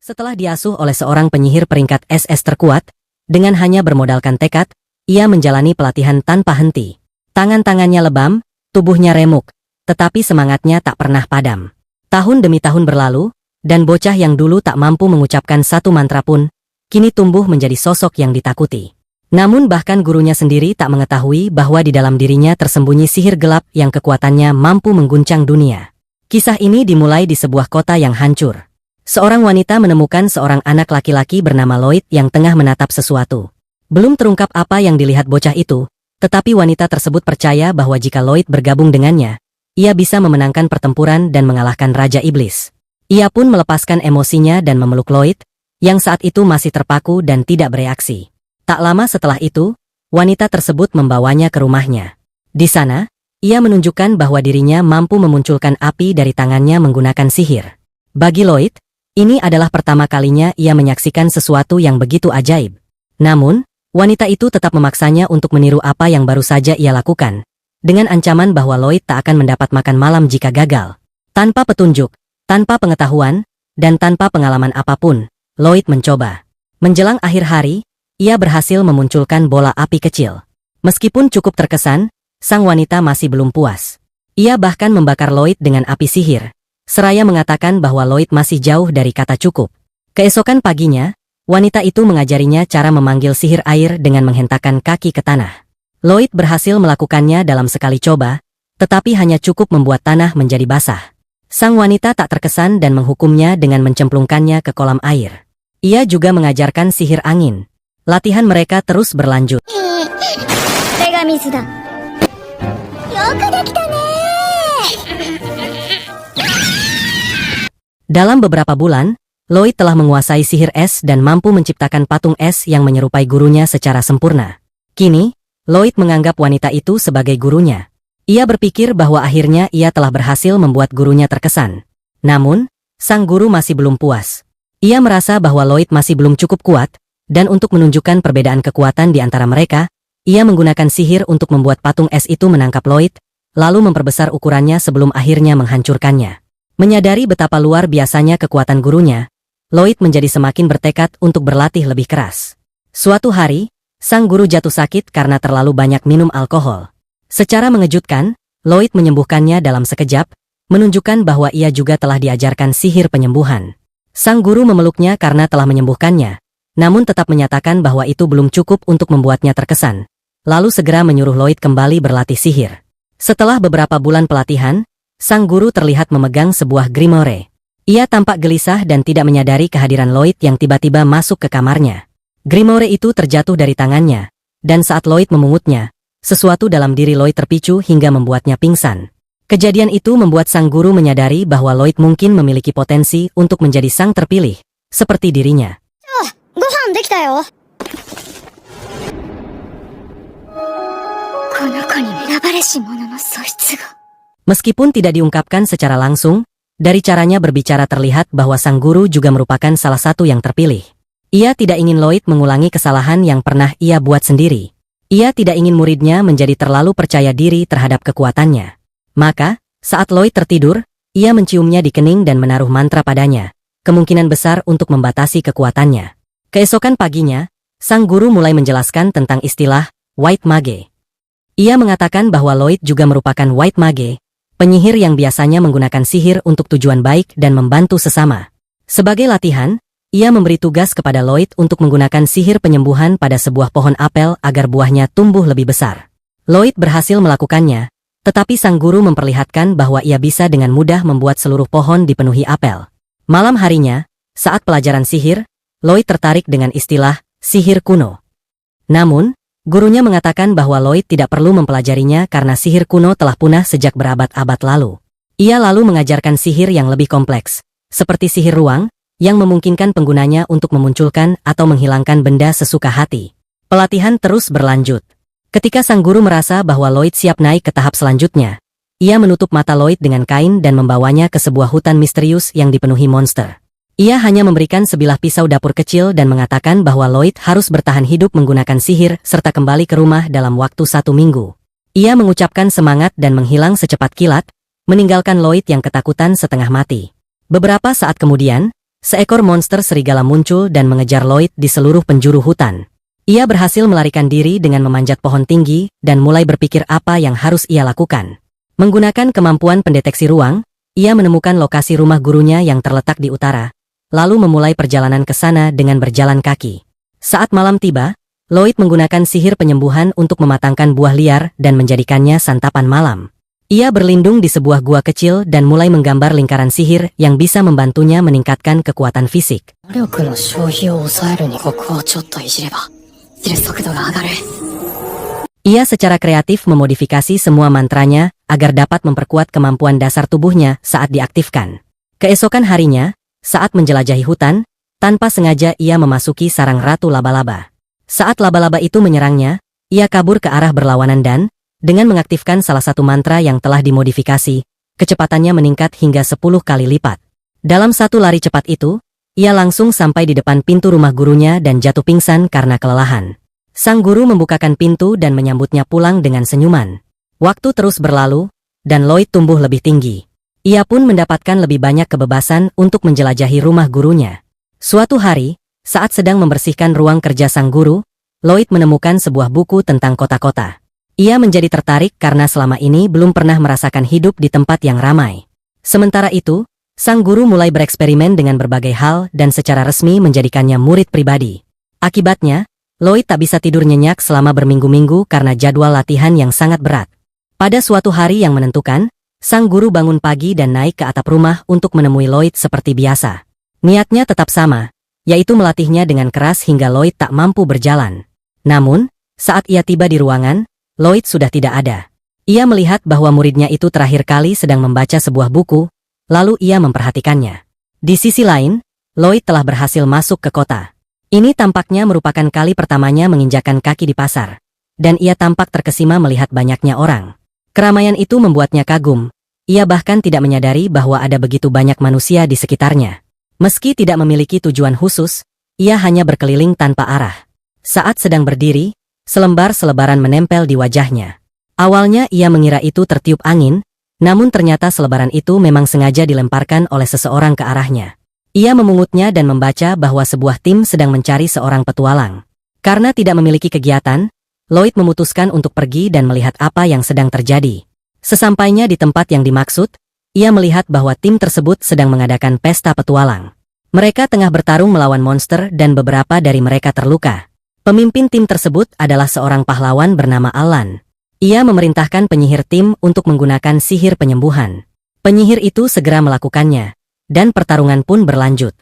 Setelah diasuh oleh seorang penyihir peringkat SS terkuat, dengan hanya bermodalkan tekad, ia menjalani pelatihan tanpa henti. Tangan-tangannya lebam, tubuhnya remuk, tetapi semangatnya tak pernah padam. Tahun demi tahun berlalu, dan bocah yang dulu tak mampu mengucapkan satu mantra pun, kini tumbuh menjadi sosok yang ditakuti. Namun bahkan gurunya sendiri tak mengetahui bahwa di dalam dirinya tersembunyi sihir gelap yang kekuatannya mampu mengguncang dunia. Kisah ini dimulai di sebuah kota yang hancur. Seorang wanita menemukan seorang anak laki-laki bernama Lloyd yang tengah menatap sesuatu. Belum terungkap apa yang dilihat bocah itu, tetapi wanita tersebut percaya bahwa jika Lloyd bergabung dengannya, ia bisa memenangkan pertempuran dan mengalahkan Raja Iblis. Ia pun melepaskan emosinya dan memeluk Lloyd, yang saat itu masih terpaku dan tidak bereaksi. Tak lama setelah itu, wanita tersebut membawanya ke rumahnya. Di sana, ia menunjukkan bahwa dirinya mampu memunculkan api dari tangannya menggunakan sihir. Bagi Lloyd, ini adalah pertama kalinya ia menyaksikan sesuatu yang begitu ajaib. Namun, wanita itu tetap memaksanya untuk meniru apa yang baru saja ia lakukan, dengan ancaman bahwa Lloyd tak akan mendapat makan malam jika gagal. Tanpa petunjuk, tanpa pengetahuan, dan tanpa pengalaman apapun, Lloyd mencoba. Menjelang akhir hari, ia berhasil memunculkan bola api kecil. Meskipun cukup terkesan, sang wanita masih belum puas. Ia bahkan membakar Lloyd dengan api sihir, seraya mengatakan bahwa Lloyd masih jauh dari kata cukup. Keesokan paginya, wanita itu mengajarinya cara memanggil sihir air dengan menghentakkan kaki ke tanah. Lloyd berhasil melakukannya dalam sekali coba, tetapi hanya cukup membuat tanah menjadi basah. Sang wanita tak terkesan dan menghukumnya dengan mencemplungkannya ke kolam air. Ia juga mengajarkan sihir angin. Latihan mereka terus berlanjut. Dalam beberapa bulan, Lloyd telah menguasai sihir es dan mampu menciptakan patung es yang menyerupai gurunya secara sempurna. Kini, Lloyd menganggap wanita itu sebagai gurunya. Ia berpikir bahwa akhirnya ia telah berhasil membuat gurunya terkesan. Namun, sang guru masih belum puas. Ia merasa bahwa Lloyd masih belum cukup kuat, dan untuk menunjukkan perbedaan kekuatan di antara mereka, ia menggunakan sihir untuk membuat patung es itu menangkap Lloyd, lalu memperbesar ukurannya sebelum akhirnya menghancurkannya. Menyadari betapa luar biasanya kekuatan gurunya, Lloyd menjadi semakin bertekad untuk berlatih lebih keras. Suatu hari, sang guru jatuh sakit karena terlalu banyak minum alkohol. Secara mengejutkan, Lloyd menyembuhkannya dalam sekejap, menunjukkan bahwa ia juga telah diajarkan sihir penyembuhan. Sang guru memeluknya karena telah menyembuhkannya, namun tetap menyatakan bahwa itu belum cukup untuk membuatnya terkesan, lalu segera menyuruh Lloyd kembali berlatih sihir. Setelah beberapa bulan pelatihan, sang guru terlihat memegang sebuah grimoire. Ia tampak gelisah dan tidak menyadari kehadiran Lloyd yang tiba-tiba masuk ke kamarnya. Grimoire itu terjatuh dari tangannya, dan saat Lloyd memungutnya, sesuatu dalam diri Lloyd terpicu hingga membuatnya pingsan. Kejadian itu membuat sang guru menyadari bahwa Lloyd mungkin memiliki potensi untuk menjadi sang terpilih, seperti dirinya. Meskipun tidak diungkapkan secara langsung, dari caranya berbicara terlihat bahwa sang guru juga merupakan salah satu yang terpilih. Ia tidak ingin Lloyd mengulangi kesalahan yang pernah ia buat sendiri. Ia tidak ingin muridnya menjadi terlalu percaya diri terhadap kekuatannya. Maka, saat Lloyd tertidur, ia menciumnya di kening dan menaruh mantra padanya, kemungkinan besar untuk membatasi kekuatannya. Keesokan paginya, sang guru mulai menjelaskan tentang istilah White Mage. Ia mengatakan bahwa Lloyd juga merupakan White Mage, penyihir yang biasanya menggunakan sihir untuk tujuan baik dan membantu sesama. Sebagai latihan, ia memberi tugas kepada Lloyd untuk menggunakan sihir penyembuhan pada sebuah pohon apel agar buahnya tumbuh lebih besar. Lloyd berhasil melakukannya, tetapi sang guru memperlihatkan bahwa ia bisa dengan mudah membuat seluruh pohon dipenuhi apel. Malam harinya, saat pelajaran sihir, Lloyd tertarik dengan istilah sihir kuno. Namun, gurunya mengatakan bahwa Lloyd tidak perlu mempelajarinya karena sihir kuno telah punah sejak berabad-abad lalu. Ia lalu mengajarkan sihir yang lebih kompleks, seperti sihir ruang, yang memungkinkan penggunanya untuk memunculkan atau menghilangkan benda sesuka hati. Pelatihan terus berlanjut. Ketika sang guru merasa bahwa Lloyd siap naik ke tahap selanjutnya, ia menutup mata Lloyd dengan kain dan membawanya ke sebuah hutan misterius yang dipenuhi monster. Ia hanya memberikan sebilah pisau dapur kecil dan mengatakan bahwa Lloyd harus bertahan hidup menggunakan sihir serta kembali ke rumah dalam waktu 1 minggu. Ia mengucapkan semangat dan menghilang secepat kilat, meninggalkan Lloyd yang ketakutan setengah mati. Beberapa saat kemudian, Seekor monster serigala muncul dan mengejar Lloyd di seluruh penjuru hutan. Ia berhasil melarikan diri dengan memanjat pohon tinggi dan mulai berpikir apa yang harus ia lakukan. Menggunakan kemampuan pendeteksi ruang, ia menemukan lokasi rumah gurunya yang terletak di utara, lalu memulai perjalanan ke sana dengan berjalan kaki. Saat malam tiba, Lloyd menggunakan sihir penyembuhan untuk mematangkan buah liar dan menjadikannya santapan malam. Ia berlindung di sebuah gua kecil dan mulai menggambar lingkaran sihir yang bisa membantunya meningkatkan kekuatan fisik. Ia secara kreatif memodifikasi semua mantranya agar dapat memperkuat kemampuan dasar tubuhnya saat diaktifkan. Keesokan harinya, saat menjelajahi hutan, tanpa sengaja ia memasuki sarang ratu laba-laba. Saat laba-laba itu menyerangnya, ia kabur ke arah berlawanan dan, dengan mengaktifkan salah satu mantra yang telah dimodifikasi, kecepatannya meningkat hingga 10 kali lipat. Dalam satu lari cepat itu, ia langsung sampai di depan pintu rumah gurunya dan jatuh pingsan karena kelelahan. Sang guru membukakan pintu dan menyambutnya pulang dengan senyuman. Waktu terus berlalu, dan Lloyd tumbuh lebih tinggi. Ia pun mendapatkan lebih banyak kebebasan untuk menjelajahi rumah gurunya. Suatu hari, saat sedang membersihkan ruang kerja sang guru, Lloyd menemukan sebuah buku tentang kota-kota. Ia menjadi tertarik karena selama ini belum pernah merasakan hidup di tempat yang ramai. Sementara itu, sang guru mulai bereksperimen dengan berbagai hal dan secara resmi menjadikannya murid pribadi. Akibatnya, Lloyd tak bisa tidur nyenyak selama berminggu-minggu karena jadwal latihan yang sangat berat. Pada suatu hari yang menentukan, sang guru bangun pagi dan naik ke atap rumah untuk menemui Lloyd seperti biasa. Niatnya tetap sama, yaitu melatihnya dengan keras hingga Lloyd tak mampu berjalan. Namun, saat ia tiba di ruangan, Lloyd sudah tidak ada. Ia melihat bahwa muridnya itu terakhir kali sedang membaca sebuah buku, lalu ia memperhatikannya. Di sisi lain, Lloyd telah berhasil masuk ke kota. Ini tampaknya merupakan kali pertamanya menginjakan kaki di pasar, dan ia tampak terkesima melihat banyaknya orang. Keramaian itu membuatnya kagum. Ia bahkan tidak menyadari bahwa ada begitu banyak manusia di sekitarnya. Meski tidak memiliki tujuan khusus, ia hanya berkeliling tanpa arah. Saat sedang berdiri, selembar selebaran menempel di wajahnya. Awalnya ia mengira itu tertiup angin, namun ternyata selebaran itu memang sengaja dilemparkan oleh seseorang ke arahnya. Ia memungutnya dan membaca bahwa sebuah tim sedang mencari seorang petualang. Karena tidak memiliki kegiatan, Lloyd memutuskan untuk pergi dan melihat apa yang sedang terjadi. Sesampainya di tempat yang dimaksud, ia melihat bahwa tim tersebut sedang mengadakan pesta petualang. Mereka tengah bertarung melawan monster dan beberapa dari mereka terluka. Pemimpin tim tersebut adalah seorang pahlawan bernama Alan. Ia memerintahkan penyihir tim untuk menggunakan sihir penyembuhan. Penyihir itu segera melakukannya, dan pertarungan pun berlanjut.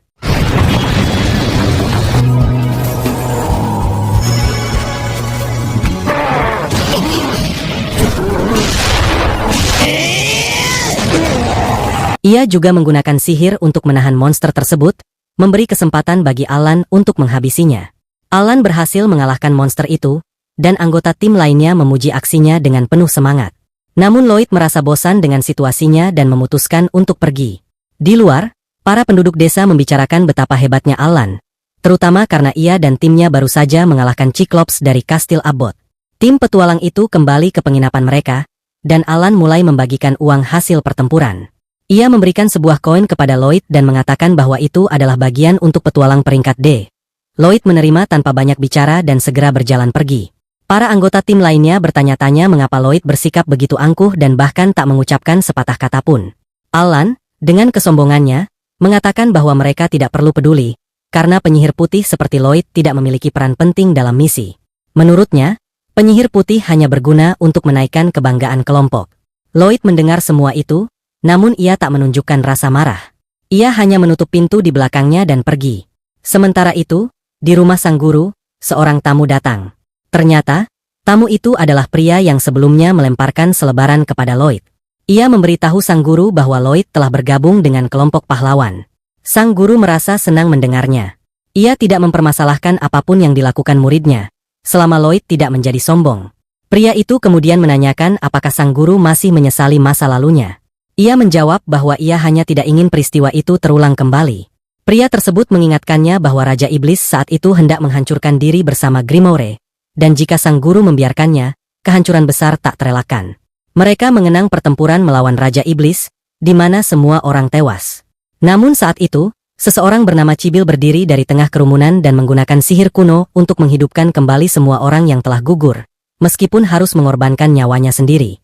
Ia juga menggunakan sihir untuk menahan monster tersebut, memberi kesempatan bagi Alan untuk menghabisinya. Alan berhasil mengalahkan monster itu, dan anggota tim lainnya memuji aksinya dengan penuh semangat. Namun Lloyd merasa bosan dengan situasinya dan memutuskan untuk pergi. Di luar, para penduduk desa membicarakan betapa hebatnya Alan, terutama karena ia dan timnya baru saja mengalahkan Cyclops dari Kastil Abbot. Tim petualang itu kembali ke penginapan mereka, dan Alan mulai membagikan uang hasil pertempuran. Ia memberikan sebuah koin kepada Lloyd dan mengatakan bahwa itu adalah bagian untuk petualang peringkat D. Lloyd menerima tanpa banyak bicara dan segera berjalan pergi. Para anggota tim lainnya bertanya-tanya mengapa Lloyd bersikap begitu angkuh dan bahkan tak mengucapkan sepatah kata pun. Alan, dengan kesombongannya, mengatakan bahwa mereka tidak perlu peduli, karena penyihir putih seperti Lloyd tidak memiliki peran penting dalam misi. Menurutnya, penyihir putih hanya berguna untuk menaikkan kebanggaan kelompok. Lloyd mendengar semua itu, namun ia tak menunjukkan rasa marah. Ia hanya menutup pintu di belakangnya dan pergi. Sementara itu, di rumah sang guru, seorang tamu datang. Ternyata, tamu itu adalah pria yang sebelumnya melemparkan selebaran kepada Lloyd. Ia memberitahu sang guru bahwa Lloyd telah bergabung dengan kelompok pahlawan. Sang guru merasa senang mendengarnya. Ia tidak mempermasalahkan apapun yang dilakukan muridnya, selama Lloyd tidak menjadi sombong. Pria itu kemudian menanyakan apakah sang guru masih menyesali masa lalunya. Ia menjawab bahwa ia hanya tidak ingin peristiwa itu terulang kembali. Pria tersebut mengingatkannya bahwa Raja Iblis saat itu hendak menghancurkan diri bersama Grimoire, dan jika sang guru membiarkannya, kehancuran besar tak terelakkan. Mereka mengenang pertempuran melawan Raja Iblis, di mana semua orang tewas. Namun saat itu, Seseorang bernama Cibil berdiri dari tengah kerumunan dan menggunakan sihir kuno untuk menghidupkan kembali semua orang yang telah gugur, meskipun harus mengorbankan nyawanya sendiri.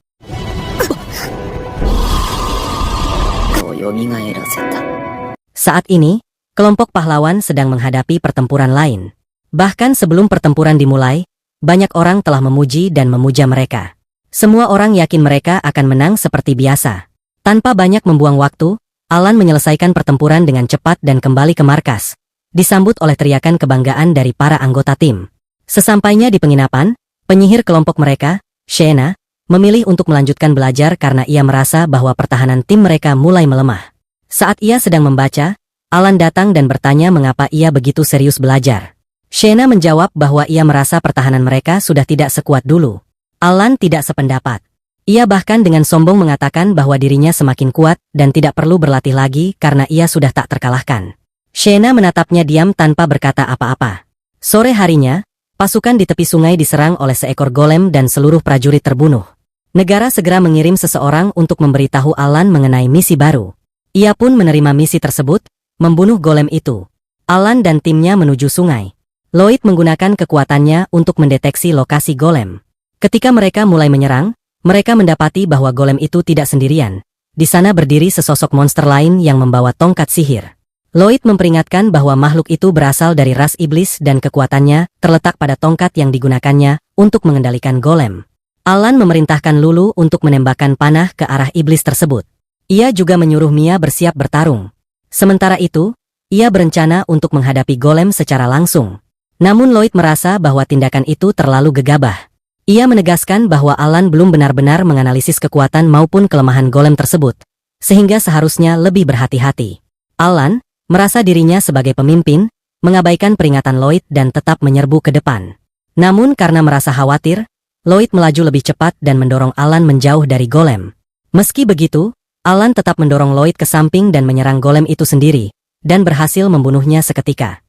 Saat ini, kelompok pahlawan sedang menghadapi pertempuran lain. Bahkan sebelum pertempuran dimulai, banyak orang telah memuji dan memuja mereka. Semua orang yakin mereka akan menang seperti biasa. Tanpa banyak membuang waktu, Alan menyelesaikan pertempuran dengan cepat dan kembali ke markas, disambut oleh teriakan kebanggaan dari para anggota tim. Sesampainya di penginapan, penyihir kelompok mereka, Shena, memilih untuk melanjutkan belajar karena ia merasa bahwa pertahanan tim mereka mulai melemah. Saat ia sedang membaca, Alan datang dan bertanya mengapa ia begitu serius belajar. Shena menjawab bahwa ia merasa pertahanan mereka sudah tidak sekuat dulu. Alan tidak sependapat. Ia bahkan dengan sombong mengatakan bahwa dirinya semakin kuat dan tidak perlu berlatih lagi karena ia sudah tak terkalahkan. Shena menatapnya diam tanpa berkata apa-apa. Sore harinya, pasukan di tepi sungai diserang oleh seekor golem dan seluruh prajurit terbunuh. Negara segera mengirim seseorang untuk memberitahu Alan mengenai misi baru. Ia pun menerima misi tersebut, membunuh golem itu. Alan dan timnya menuju sungai. Lloyd menggunakan kekuatannya untuk mendeteksi lokasi golem. Ketika mereka mulai menyerang, mereka mendapati bahwa golem itu tidak sendirian. Di sana berdiri sesosok monster lain yang membawa tongkat sihir. Lloyd memperingatkan bahwa makhluk itu berasal dari ras iblis dan kekuatannya terletak pada tongkat yang digunakannya untuk mengendalikan golem. Alan memerintahkan Lulu untuk menembakkan panah ke arah iblis tersebut. Ia juga menyuruh Mia bersiap bertarung. Sementara itu, ia berencana untuk menghadapi golem secara langsung. Namun Lloyd merasa bahwa tindakan itu terlalu gegabah. Ia menegaskan bahwa Alan belum benar-benar menganalisis kekuatan maupun kelemahan golem tersebut, sehingga seharusnya lebih berhati-hati. Alan merasa dirinya sebagai pemimpin, mengabaikan peringatan Lloyd dan tetap menyerbu ke depan. Namun karena merasa khawatir, Lloyd melaju lebih cepat dan mendorong Alan menjauh dari golem. Meski begitu, Alan tetap mendorong Lloyd ke samping dan menyerang golem itu sendiri, dan berhasil membunuhnya seketika.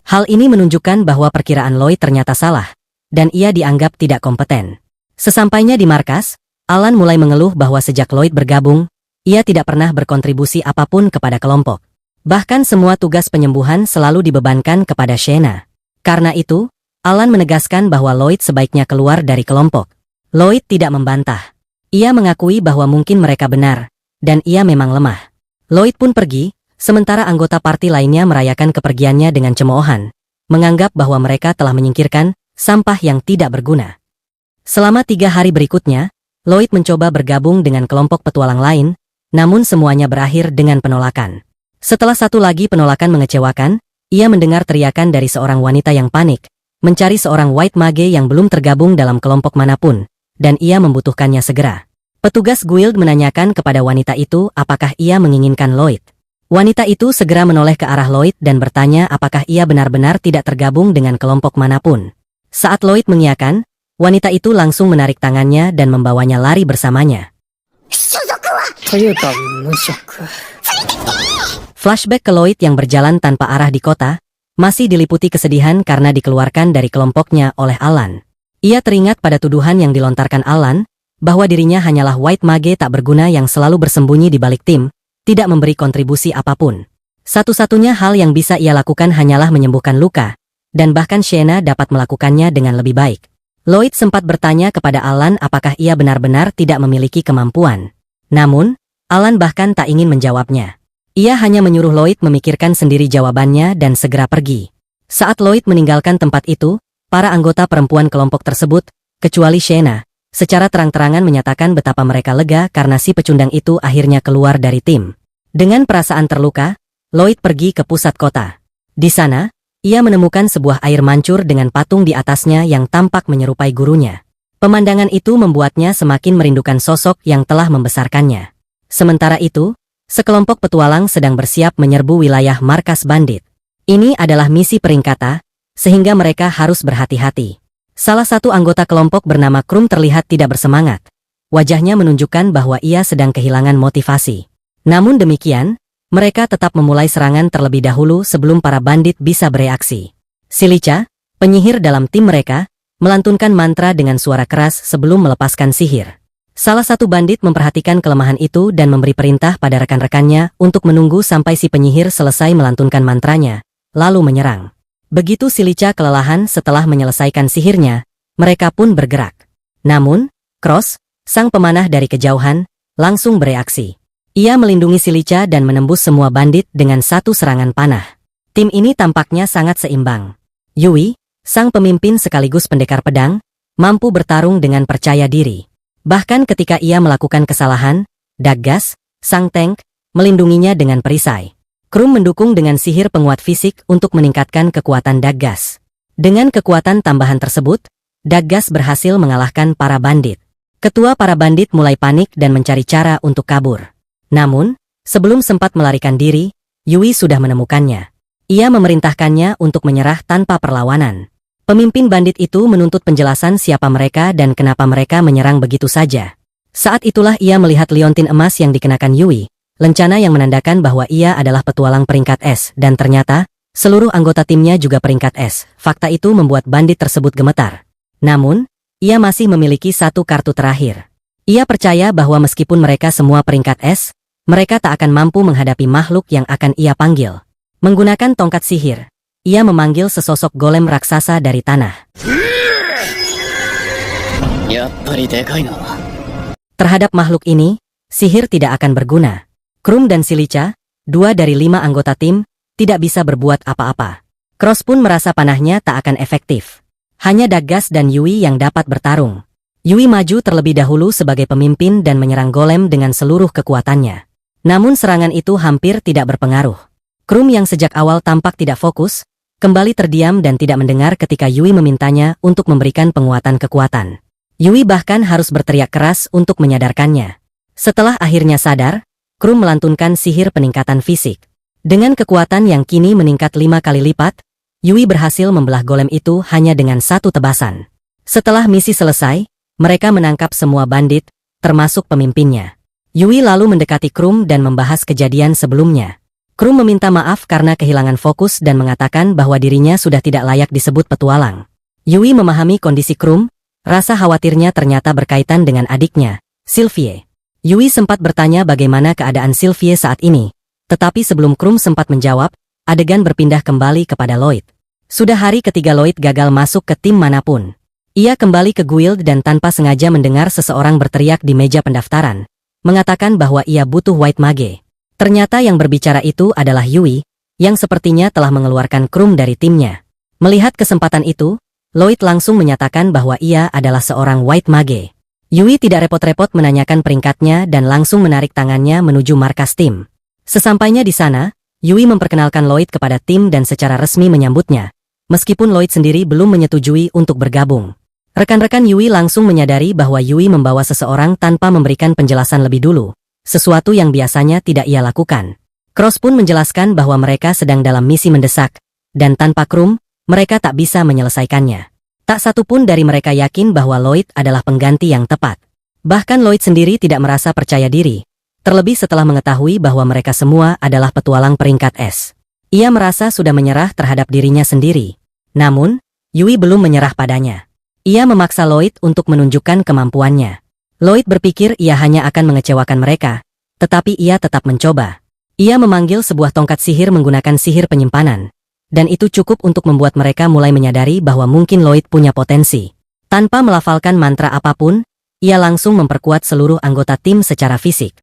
Hal ini menunjukkan bahwa perkiraan Lloyd ternyata salah, dan ia dianggap tidak kompeten. Sesampainya di markas, Alan mulai mengeluh bahwa sejak Lloyd bergabung, ia tidak pernah berkontribusi apapun kepada kelompok. Bahkan semua tugas penyembuhan selalu dibebankan kepada Shena. Karena itu, Alan menegaskan bahwa Lloyd sebaiknya keluar dari kelompok. Lloyd tidak membantah. Ia mengakui bahwa mungkin mereka benar, dan ia memang lemah. Lloyd pun pergi, sementara anggota parti lainnya merayakan kepergiannya dengan cemoohan, menganggap bahwa mereka telah menyingkirkan sampah yang tidak berguna. Selama 3 hari berikutnya, Lloyd mencoba bergabung dengan kelompok petualang lain, namun semuanya berakhir dengan penolakan. Setelah satu lagi penolakan mengecewakan, ia mendengar teriakan dari seorang wanita yang panik, mencari seorang white mage yang belum tergabung dalam kelompok manapun, dan ia membutuhkannya segera. Petugas guild menanyakan kepada wanita itu apakah ia menginginkan Lloyd. Wanita itu segera menoleh ke arah Lloyd dan bertanya apakah ia benar-benar tidak tergabung dengan kelompok manapun. Saat Lloyd mengiyakan, wanita itu langsung menarik tangannya dan membawanya lari bersamanya. Flashback ke Lloyd yang berjalan tanpa arah di kota, masih diliputi kesedihan karena dikeluarkan dari kelompoknya oleh Alan. Ia teringat pada tuduhan yang dilontarkan Alan, bahwa dirinya hanyalah white mage tak berguna yang selalu bersembunyi di balik tim, tidak memberi kontribusi apapun. Satu-satunya hal yang bisa ia lakukan hanyalah menyembuhkan luka, dan bahkan Shena dapat melakukannya dengan lebih baik. Lloyd sempat bertanya kepada Alan apakah ia benar-benar tidak memiliki kemampuan. Namun, Alan bahkan tak ingin menjawabnya. Ia hanya menyuruh Lloyd memikirkan sendiri jawabannya dan segera pergi. Saat Lloyd meninggalkan tempat itu, para anggota perempuan kelompok tersebut, kecuali Shena, secara terang-terangan menyatakan betapa mereka lega karena si pecundang itu akhirnya keluar dari tim. Dengan perasaan terluka, Lloyd pergi ke pusat kota. Di sana, ia menemukan sebuah air mancur dengan patung di atasnya yang tampak menyerupai gurunya. Pemandangan itu membuatnya semakin merindukan sosok yang telah membesarkannya. Sementara itu, sekelompok petualang sedang bersiap menyerbu wilayah markas bandit. Ini adalah misi peringkata, sehingga mereka harus berhati-hati. Salah satu anggota kelompok bernama Krum terlihat tidak bersemangat. Wajahnya menunjukkan bahwa ia sedang kehilangan motivasi. Namun demikian, mereka tetap memulai serangan terlebih dahulu sebelum para bandit bisa bereaksi. Silica, Penyihir dalam tim mereka melantunkan mantra dengan suara keras sebelum melepaskan sihir. Salah satu bandit memperhatikan kelemahan itu dan memberi perintah pada rekan-rekannya untuk menunggu sampai si penyihir selesai melantunkan mantranya, lalu menyerang. Begitu si Licha kelelahan setelah menyelesaikan sihirnya, mereka pun bergerak. Namun, Cross, sang pemanah dari kejauhan, langsung bereaksi. Ia melindungi si Licha dan menembus semua bandit dengan satu serangan panah. Tim ini tampaknya sangat seimbang. Yui, sang pemimpin sekaligus pendekar pedang, mampu bertarung dengan percaya diri. Bahkan ketika ia melakukan kesalahan, Daggas, sang tank, melindunginya dengan perisai. Krum mendukung dengan sihir penguat fisik untuk meningkatkan kekuatan Daggas. Dengan kekuatan tambahan tersebut, Daggas berhasil mengalahkan para bandit. Ketua para bandit mulai panik dan mencari cara untuk kabur. Namun, sebelum sempat melarikan diri, Yui sudah menemukannya. Ia memerintahkannya untuk menyerah tanpa perlawanan. Pemimpin bandit itu menuntut penjelasan siapa mereka dan kenapa mereka menyerang begitu saja. Saat itulah ia melihat liontin emas yang dikenakan Yui, lencana yang menandakan bahwa ia adalah petualang peringkat S, dan ternyata, seluruh anggota timnya juga peringkat S. Fakta itu membuat bandit tersebut gemetar. Namun, ia masih memiliki satu kartu terakhir. Ia percaya bahwa meskipun mereka semua peringkat S, mereka tak akan mampu menghadapi makhluk yang akan ia panggil. Menggunakan tongkat sihir, ia memanggil sesosok golem raksasa dari tanah. Terhadap makhluk ini, sihir tidak akan berguna. Krum dan si Licha, 2 dari 5 anggota tim, tidak bisa berbuat apa-apa. Cross pun merasa panahnya tak akan efektif. Hanya Daggas dan Yui yang dapat bertarung. Yui maju terlebih dahulu sebagai pemimpin dan menyerang golem dengan seluruh kekuatannya. Namun serangan itu hampir tidak berpengaruh. Krum yang sejak awal tampak tidak fokus, kembali terdiam dan tidak mendengar ketika Yui memintanya untuk memberikan penguatan kekuatan. Yui bahkan harus berteriak keras untuk menyadarkannya. Setelah akhirnya sadar, Krum melantunkan sihir peningkatan fisik. Dengan kekuatan yang kini meningkat 5 kali lipat, Yui berhasil membelah golem itu hanya dengan satu tebasan. Setelah misi selesai, mereka menangkap semua bandit, termasuk pemimpinnya. Yui lalu mendekati Krum dan membahas kejadian sebelumnya. Krum meminta maaf karena kehilangan fokus dan mengatakan bahwa dirinya sudah tidak layak disebut petualang. Yui memahami kondisi Krum, rasa khawatirnya ternyata berkaitan dengan adiknya, Sylvie. Yui sempat bertanya bagaimana keadaan Sylvie saat ini, tetapi sebelum Krum sempat menjawab, adegan berpindah kembali kepada Lloyd. Sudah hari ketiga Lloyd gagal masuk ke tim manapun. Ia kembali ke guild dan tanpa sengaja mendengar seseorang berteriak di meja pendaftaran, mengatakan bahwa ia butuh white mage. Ternyata yang berbicara itu adalah Yui, yang sepertinya telah mengeluarkan Krum dari timnya. Melihat kesempatan itu, Lloyd langsung menyatakan bahwa ia adalah seorang white mage. Yui tidak repot-repot menanyakan peringkatnya dan langsung menarik tangannya menuju markas tim. Sesampainya di sana, Yui memperkenalkan Lloyd kepada tim dan secara resmi menyambutnya, meskipun Lloyd sendiri belum menyetujui untuk bergabung. Rekan-rekan Yui langsung menyadari bahwa Yui membawa seseorang tanpa memberikan penjelasan lebih dulu. Sesuatu yang biasanya tidak ia lakukan. Cross pun menjelaskan bahwa mereka sedang dalam misi mendesak, dan tanpa Krum, mereka tak bisa menyelesaikannya. Tak satu pun dari mereka yakin bahwa Lloyd adalah pengganti yang tepat. Bahkan Lloyd sendiri tidak merasa percaya diri, terlebih setelah mengetahui bahwa mereka semua adalah petualang peringkat S. Ia merasa sudah menyerah terhadap dirinya sendiri. Namun, Yui belum menyerah padanya. Ia memaksa Lloyd untuk menunjukkan kemampuannya. Lloyd berpikir ia hanya akan mengecewakan mereka, tetapi ia tetap mencoba. Ia memanggil sebuah tongkat sihir menggunakan sihir penyimpanan, dan itu cukup untuk membuat mereka mulai menyadari bahwa mungkin Lloyd punya potensi. Tanpa melafalkan mantra apapun, ia langsung memperkuat seluruh anggota tim secara fisik.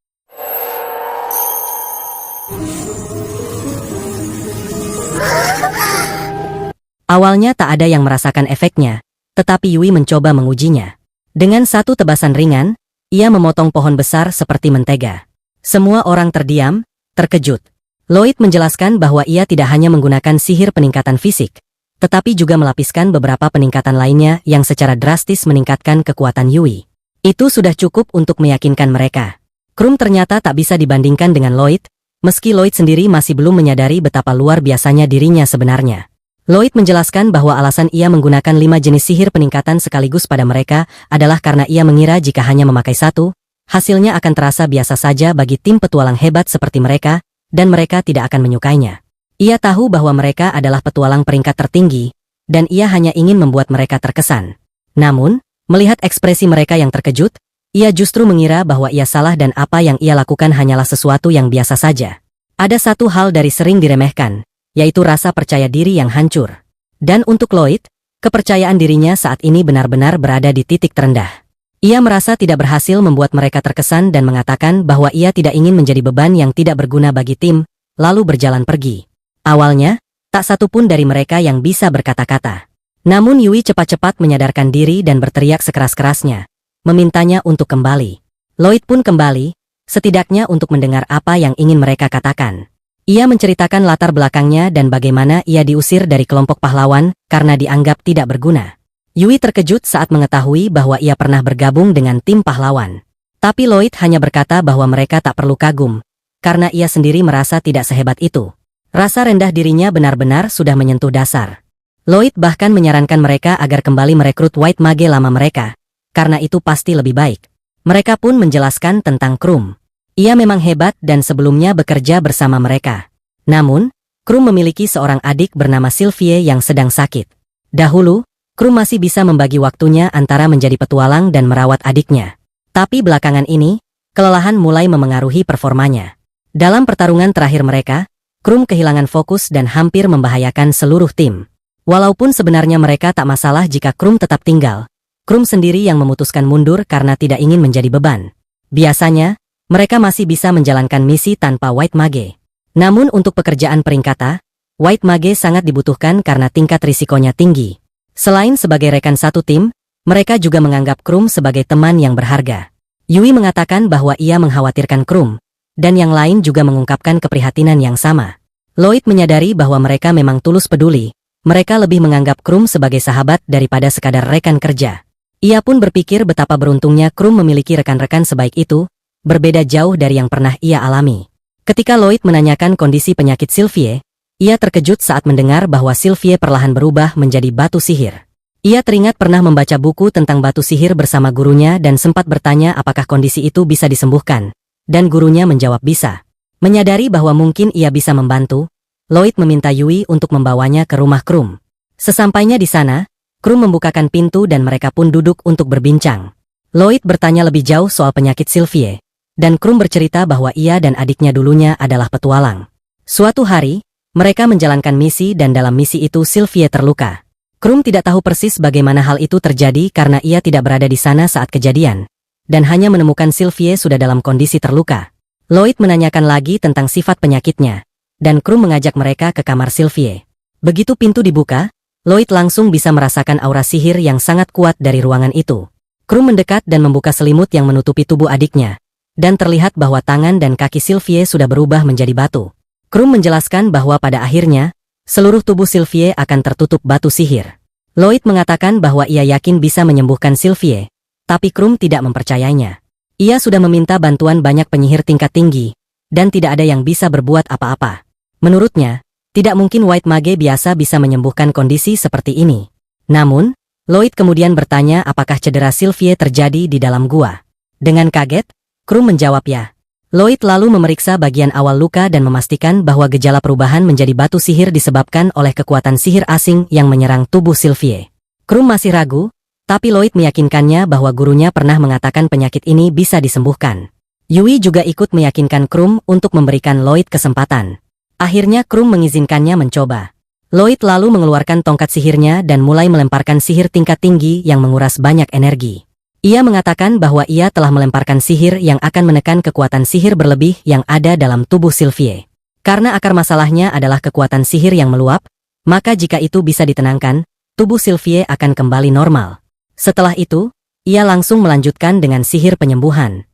Awalnya tak ada yang merasakan efeknya, tetapi Yui mencoba mengujinya. Dengan satu tebasan ringan, ia memotong pohon besar seperti mentega. Semua orang terdiam, terkejut. Lloyd menjelaskan bahwa ia tidak hanya menggunakan sihir peningkatan fisik, tetapi juga melapiskan beberapa peningkatan lainnya yang secara drastis meningkatkan kekuatan Yui. Itu sudah cukup untuk meyakinkan mereka. Krum ternyata tak bisa dibandingkan dengan Lloyd, meski Lloyd sendiri masih belum menyadari betapa luar biasanya dirinya sebenarnya. Lloyd menjelaskan bahwa alasan ia menggunakan 5 jenis sihir peningkatan sekaligus pada mereka adalah karena ia mengira jika hanya memakai satu, hasilnya akan terasa biasa saja bagi tim petualang hebat seperti mereka, dan mereka tidak akan menyukainya. Ia tahu bahwa mereka adalah petualang peringkat tertinggi, dan ia hanya ingin membuat mereka terkesan. Namun, melihat ekspresi mereka yang terkejut, ia justru mengira bahwa ia salah dan apa yang ia lakukan hanyalah sesuatu yang biasa saja. Ada satu hal dari sering diremehkan, yaitu rasa percaya diri yang hancur. Dan untuk Lloyd, kepercayaan dirinya saat ini benar-benar berada di titik terendah. Ia merasa tidak berhasil membuat mereka terkesan dan mengatakan bahwa ia tidak ingin menjadi beban yang tidak berguna bagi tim, lalu berjalan pergi. Awalnya, tak satu pun dari mereka yang bisa berkata-kata. Namun Yui cepat-cepat menyadarkan diri dan berteriak sekeras-kerasnya, memintanya untuk kembali. Lloyd pun kembali, setidaknya untuk mendengar apa yang ingin mereka katakan. Ia menceritakan latar belakangnya dan bagaimana ia diusir dari kelompok pahlawan karena dianggap tidak berguna. Yui terkejut saat mengetahui bahwa ia pernah bergabung dengan tim pahlawan. Tapi Lloyd hanya berkata bahwa mereka tak perlu kagum, karena ia sendiri merasa tidak sehebat itu. Rasa rendah dirinya benar-benar sudah menyentuh dasar. Lloyd bahkan menyarankan mereka agar kembali merekrut White Mage lama mereka, karena itu pasti lebih baik. Mereka pun menjelaskan tentang Krum. Ia memang hebat dan sebelumnya bekerja bersama mereka. Namun, Krum memiliki seorang adik bernama Sylvie yang sedang sakit. Dahulu, Krum masih bisa membagi waktunya antara menjadi petualang dan merawat adiknya. Tapi belakangan ini, kelelahan mulai memengaruhi performanya. Dalam pertarungan terakhir mereka, Krum kehilangan fokus dan hampir membahayakan seluruh tim. Walaupun sebenarnya mereka tak masalah jika Krum tetap tinggal, Krum sendiri yang memutuskan mundur karena tidak ingin menjadi beban. Biasanya, mereka masih bisa menjalankan misi tanpa White Mage. Namun untuk pekerjaan peringkata, White Mage sangat dibutuhkan karena tingkat risikonya tinggi. Selain sebagai rekan satu tim, mereka juga menganggap Krum sebagai teman yang berharga. Yui mengatakan bahwa ia mengkhawatirkan Krum, dan yang lain juga mengungkapkan keprihatinan yang sama. Lloyd menyadari bahwa mereka memang tulus peduli, mereka lebih menganggap Krum sebagai sahabat daripada sekadar rekan kerja. Ia pun berpikir betapa beruntungnya Krum memiliki rekan-rekan sebaik itu, berbeda jauh dari yang pernah ia alami. Ketika Lloyd menanyakan kondisi penyakit Sylvie, ia terkejut saat mendengar bahwa Sylvie perlahan berubah menjadi batu sihir. Ia teringat pernah membaca buku tentang batu sihir bersama gurunya dan sempat bertanya apakah kondisi itu bisa disembuhkan. Dan gurunya menjawab bisa. Menyadari bahwa mungkin ia bisa membantu, Lloyd meminta Yui untuk membawanya ke rumah Krum. Sesampainya di sana, Krum membukakan pintu dan mereka pun duduk untuk berbincang. Lloyd bertanya lebih jauh soal penyakit Sylvie, dan Krum bercerita bahwa ia dan adiknya dulunya adalah petualang. Suatu hari, mereka menjalankan misi dan dalam misi itu Sylvie terluka. Krum tidak tahu persis bagaimana hal itu terjadi karena ia tidak berada di sana saat kejadian, dan hanya menemukan Sylvie sudah dalam kondisi terluka. Lloyd menanyakan lagi tentang sifat penyakitnya, dan Krum mengajak mereka ke kamar Sylvie. Begitu pintu dibuka, Lloyd langsung bisa merasakan aura sihir yang sangat kuat dari ruangan itu. Krum mendekat dan membuka selimut yang menutupi tubuh adiknya, dan terlihat bahwa tangan dan kaki Sylvie sudah berubah menjadi batu. Krum menjelaskan bahwa pada akhirnya, seluruh tubuh Sylvie akan tertutup batu sihir. Lloyd mengatakan bahwa ia yakin bisa menyembuhkan Sylvie, tapi Krum tidak mempercayainya. Ia sudah meminta bantuan banyak penyihir tingkat tinggi, dan tidak ada yang bisa berbuat apa-apa. Menurutnya, tidak mungkin White Mage biasa bisa menyembuhkan kondisi seperti ini. Namun, Lloyd kemudian bertanya apakah cedera Sylvie terjadi di dalam gua. Dengan kaget, Krum menjawab ya. Lloyd lalu memeriksa bagian awal luka dan memastikan bahwa gejala perubahan menjadi batu sihir disebabkan oleh kekuatan sihir asing yang menyerang tubuh Sylvie. Krum masih ragu, tapi Lloyd meyakinkannya bahwa gurunya pernah mengatakan penyakit ini bisa disembuhkan. Yui juga ikut meyakinkan Krum untuk memberikan Lloyd kesempatan. Akhirnya Krum mengizinkannya mencoba. Lloyd lalu mengeluarkan tongkat sihirnya dan mulai melemparkan sihir tingkat tinggi yang menguras banyak energi. Ia mengatakan bahwa ia telah melemparkan sihir yang akan menekan kekuatan sihir berlebih yang ada dalam tubuh Sylvie. Karena akar masalahnya adalah kekuatan sihir yang meluap, maka jika itu bisa ditenangkan, tubuh Sylvie akan kembali normal. Setelah itu, ia langsung melanjutkan dengan sihir penyembuhan.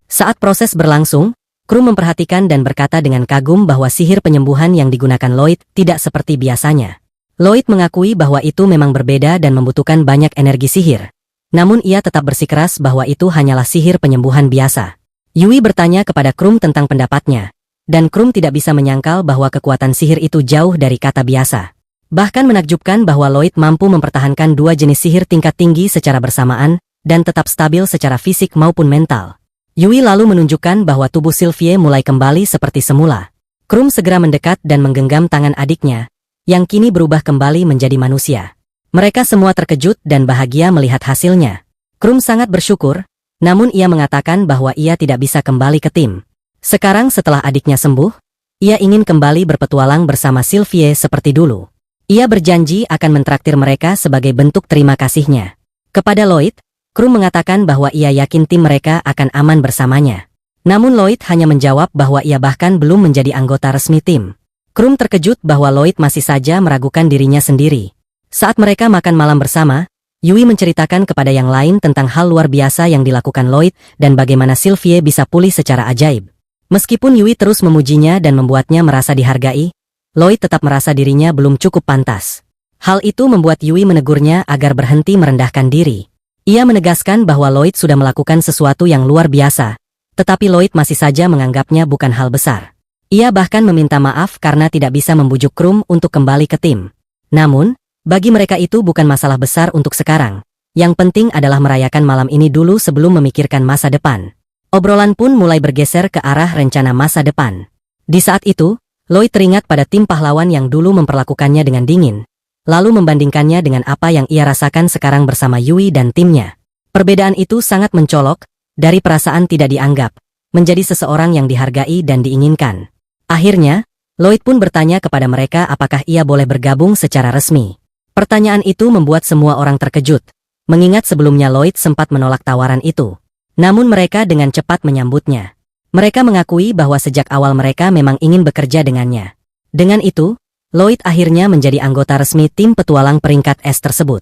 Saat proses berlangsung, Krum memperhatikan dan berkata dengan kagum bahwa sihir penyembuhan yang digunakan Lloyd tidak seperti biasanya. Lloyd mengakui bahwa itu memang berbeda dan membutuhkan banyak energi sihir. Namun ia tetap bersikeras bahwa itu hanyalah sihir penyembuhan biasa. Yui bertanya kepada Krum tentang pendapatnya, dan Krum tidak bisa menyangkal bahwa kekuatan sihir itu jauh dari kata biasa. Bahkan menakjubkan bahwa Lloyd mampu mempertahankan dua jenis sihir tingkat tinggi secara bersamaan, dan tetap stabil secara fisik maupun mental. Yui lalu menunjukkan bahwa tubuh Sylvie mulai kembali seperti semula. Krum segera mendekat dan menggenggam tangan adiknya, yang kini berubah kembali menjadi manusia. Mereka semua terkejut dan bahagia melihat hasilnya. Krum sangat bersyukur, namun ia mengatakan bahwa ia tidak bisa kembali ke tim. Sekarang setelah adiknya sembuh, ia ingin kembali berpetualang bersama Sylvie seperti dulu. Ia berjanji akan mentraktir mereka sebagai bentuk terima kasihnya. Kepada Lloyd, Krum mengatakan bahwa ia yakin tim mereka akan aman bersamanya. Namun Lloyd hanya menjawab bahwa ia bahkan belum menjadi anggota resmi tim. Krum terkejut bahwa Lloyd masih saja meragukan dirinya sendiri. Saat mereka makan malam bersama, Yui menceritakan kepada yang lain tentang hal luar biasa yang dilakukan Lloyd dan bagaimana Sylvie bisa pulih secara ajaib. Meskipun Yui terus memujinya dan membuatnya merasa dihargai, Lloyd tetap merasa dirinya belum cukup pantas. Hal itu membuat Yui menegurnya agar berhenti merendahkan diri. Ia menegaskan bahwa Lloyd sudah melakukan sesuatu yang luar biasa, tetapi Lloyd masih saja menganggapnya bukan hal besar. Ia bahkan meminta maaf karena tidak bisa membujuk Krum untuk kembali ke tim. Namun, bagi mereka itu bukan masalah besar untuk sekarang. Yang penting adalah merayakan malam ini dulu sebelum memikirkan masa depan. Obrolan pun mulai bergeser ke arah rencana masa depan. Di saat itu, Lloyd teringat pada tim pahlawan yang dulu memperlakukannya dengan dingin, lalu membandingkannya dengan apa yang ia rasakan sekarang bersama Yui dan timnya. Perbedaan itu sangat mencolok, dari perasaan tidak dianggap, menjadi seseorang yang dihargai dan diinginkan. Akhirnya, Lloyd pun bertanya kepada mereka apakah ia boleh bergabung secara resmi. Pertanyaan itu membuat semua orang terkejut, mengingat sebelumnya Lloyd sempat menolak tawaran itu. Namun mereka dengan cepat menyambutnya. Mereka mengakui bahwa sejak awal mereka memang ingin bekerja dengannya. Dengan itu, Lloyd akhirnya menjadi anggota resmi tim petualang peringkat S tersebut.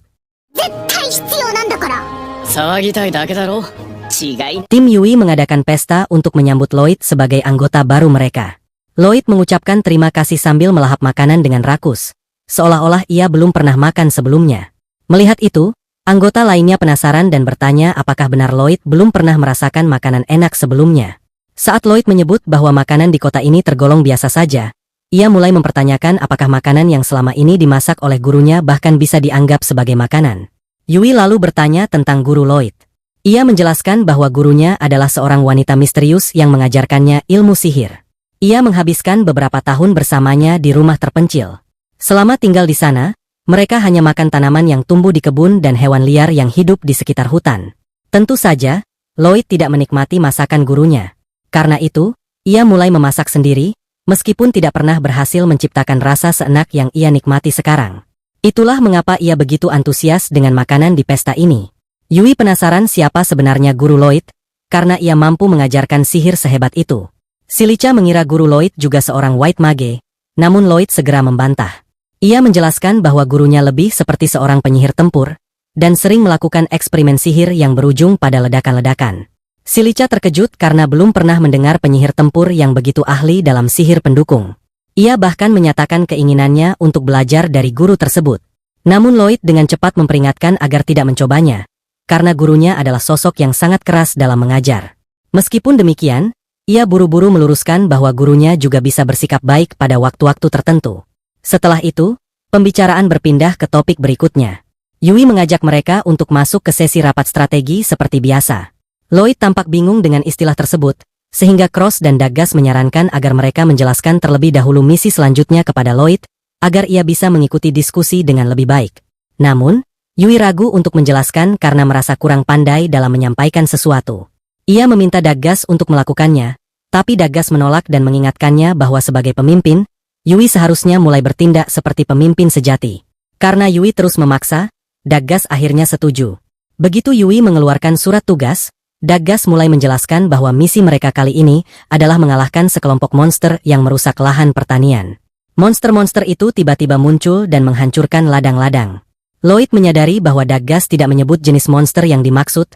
Tim Yui mengadakan pesta untuk menyambut Lloyd sebagai anggota baru mereka. Lloyd mengucapkan terima kasih sambil melahap makanan dengan rakus, seolah-olah ia belum pernah makan sebelumnya. Melihat itu, anggota lainnya penasaran dan bertanya apakah benar Lloyd belum pernah merasakan makanan enak sebelumnya. Saat Lloyd menyebut bahwa makanan di kota ini tergolong biasa saja, ia mulai mempertanyakan apakah makanan yang selama ini dimasak oleh gurunya bahkan bisa dianggap sebagai makanan. Yui lalu bertanya tentang guru Lloyd. Ia menjelaskan bahwa gurunya adalah seorang wanita misterius yang mengajarkannya ilmu sihir. Ia menghabiskan beberapa tahun bersamanya di rumah terpencil. Selama tinggal di sana, mereka hanya makan tanaman yang tumbuh di kebun dan hewan liar yang hidup di sekitar hutan. Tentu saja, Lloyd tidak menikmati masakan gurunya. Karena itu, ia mulai memasak sendiri, meskipun tidak pernah berhasil menciptakan rasa seenak yang ia nikmati sekarang. Itulah mengapa ia begitu antusias dengan makanan di pesta ini. Yui penasaran siapa sebenarnya guru Lloyd, karena ia mampu mengajarkan sihir sehebat itu. Silica mengira guru Lloyd juga seorang white mage, namun Lloyd segera membantah. Ia menjelaskan bahwa gurunya lebih seperti seorang penyihir tempur, dan sering melakukan eksperimen sihir yang berujung pada ledakan-ledakan. Silica terkejut karena belum pernah mendengar penyihir tempur yang begitu ahli dalam sihir pendukung. Ia bahkan menyatakan keinginannya untuk belajar dari guru tersebut. Namun Lloyd dengan cepat memperingatkan agar tidak mencobanya, karena gurunya adalah sosok yang sangat keras dalam mengajar. Meskipun demikian, ia buru-buru meluruskan bahwa gurunya juga bisa bersikap baik pada waktu-waktu tertentu. Setelah itu, pembicaraan berpindah ke topik berikutnya. Yui mengajak mereka untuk masuk ke sesi rapat strategi seperti biasa. Lloyd tampak bingung dengan istilah tersebut, sehingga Cross dan Daggas menyarankan agar mereka menjelaskan terlebih dahulu misi selanjutnya kepada Lloyd, agar ia bisa mengikuti diskusi dengan lebih baik. Namun, Yui ragu untuk menjelaskan karena merasa kurang pandai dalam menyampaikan sesuatu. Ia meminta Daggas untuk melakukannya, tapi Daggas menolak dan mengingatkannya bahwa sebagai pemimpin, Yui seharusnya mulai bertindak seperti pemimpin sejati. Karena Yui terus memaksa, Daggas akhirnya setuju. Begitu Yui mengeluarkan surat tugas, Daggas mulai menjelaskan bahwa misi mereka kali ini adalah mengalahkan sekelompok monster yang merusak lahan pertanian. Monster-monster itu tiba-tiba muncul dan menghancurkan ladang-ladang. Lloyd menyadari bahwa Daggas tidak menyebut jenis monster yang dimaksud,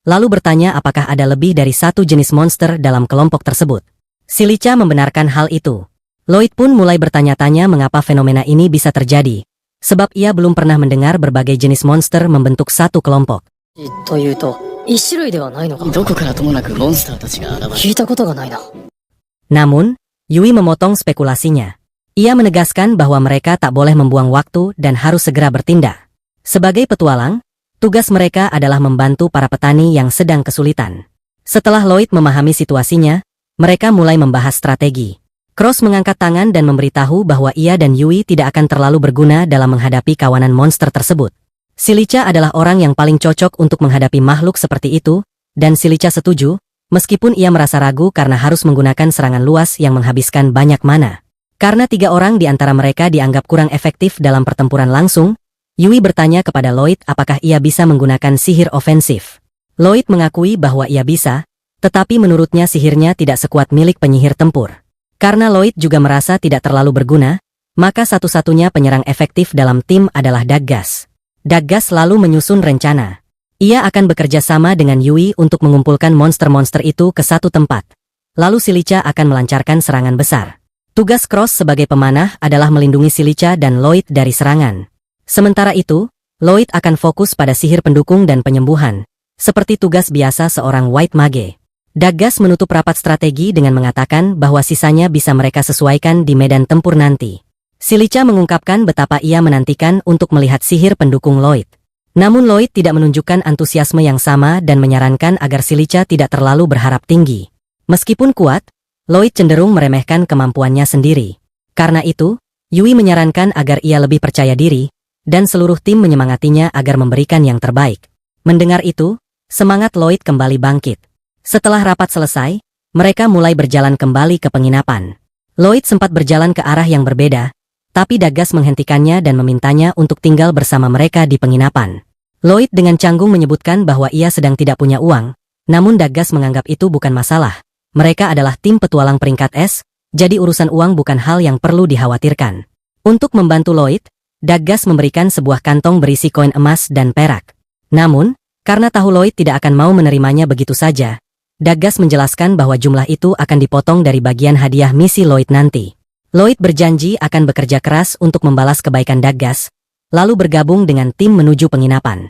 lalu bertanya apakah ada lebih dari satu jenis monster dalam kelompok tersebut. Silica membenarkan hal itu. Lloyd pun mulai bertanya-tanya mengapa fenomena ini bisa terjadi, sebab ia belum pernah mendengar berbagai jenis monster membentuk satu kelompok. Namun, Yui memotong spekulasinya. Ia menegaskan bahwa mereka tak boleh membuang waktu dan harus segera bertindak. Sebagai petualang, tugas mereka adalah membantu para petani yang sedang kesulitan. Setelah Lloyd memahami situasinya, mereka mulai membahas strategi. Cross mengangkat tangan dan memberitahu bahwa ia dan Yui tidak akan terlalu berguna dalam menghadapi kawanan monster tersebut. Silica adalah orang yang paling cocok untuk menghadapi makhluk seperti itu, dan Silica setuju, meskipun ia merasa ragu karena harus menggunakan serangan luas yang menghabiskan banyak mana. Karena 3 orang di antara mereka dianggap kurang efektif dalam pertempuran langsung, Yui bertanya kepada Lloyd apakah ia bisa menggunakan sihir ofensif. Lloyd mengakui bahwa ia bisa, tetapi menurutnya sihirnya tidak sekuat milik penyihir tempur. Karena Lloyd juga merasa tidak terlalu berguna, maka satu-satunya penyerang efektif dalam tim adalah Daggas. Daggas lalu menyusun rencana. Ia akan bekerja sama dengan Yui untuk mengumpulkan monster-monster itu ke satu tempat. Lalu Silica akan melancarkan serangan besar. Tugas Cross sebagai pemanah adalah melindungi Silica dan Lloyd dari serangan. Sementara itu, Lloyd akan fokus pada sihir pendukung dan penyembuhan, seperti tugas biasa seorang White Mage. Daggas menutup rapat strategi dengan mengatakan bahwa sisanya bisa mereka sesuaikan di medan tempur nanti. Silica mengungkapkan betapa ia menantikan untuk melihat sihir pendukung Lloyd. Namun Lloyd tidak menunjukkan antusiasme yang sama dan menyarankan agar Silica tidak terlalu berharap tinggi. Meskipun kuat, Lloyd cenderung meremehkan kemampuannya sendiri. Karena itu, Yui menyarankan agar ia lebih percaya diri, dan seluruh tim menyemangatinya agar memberikan yang terbaik. Mendengar itu, semangat Lloyd kembali bangkit. Setelah rapat selesai, mereka mulai berjalan kembali ke penginapan. Lloyd sempat berjalan ke arah yang berbeda, tapi Daggas menghentikannya dan memintanya untuk tinggal bersama mereka di penginapan. Lloyd dengan canggung menyebutkan bahwa ia sedang tidak punya uang, namun Daggas menganggap itu bukan masalah. Mereka adalah tim petualang peringkat S, jadi urusan uang bukan hal yang perlu dikhawatirkan. Untuk membantu Lloyd, Daggas memberikan sebuah kantong berisi koin emas dan perak. Namun, karena tahu Lloyd tidak akan mau menerimanya begitu saja, Daggas menjelaskan bahwa jumlah itu akan dipotong dari bagian hadiah misi Lloyd nanti. Lloyd berjanji akan bekerja keras untuk membalas kebaikan Daggas, lalu bergabung dengan tim menuju penginapan.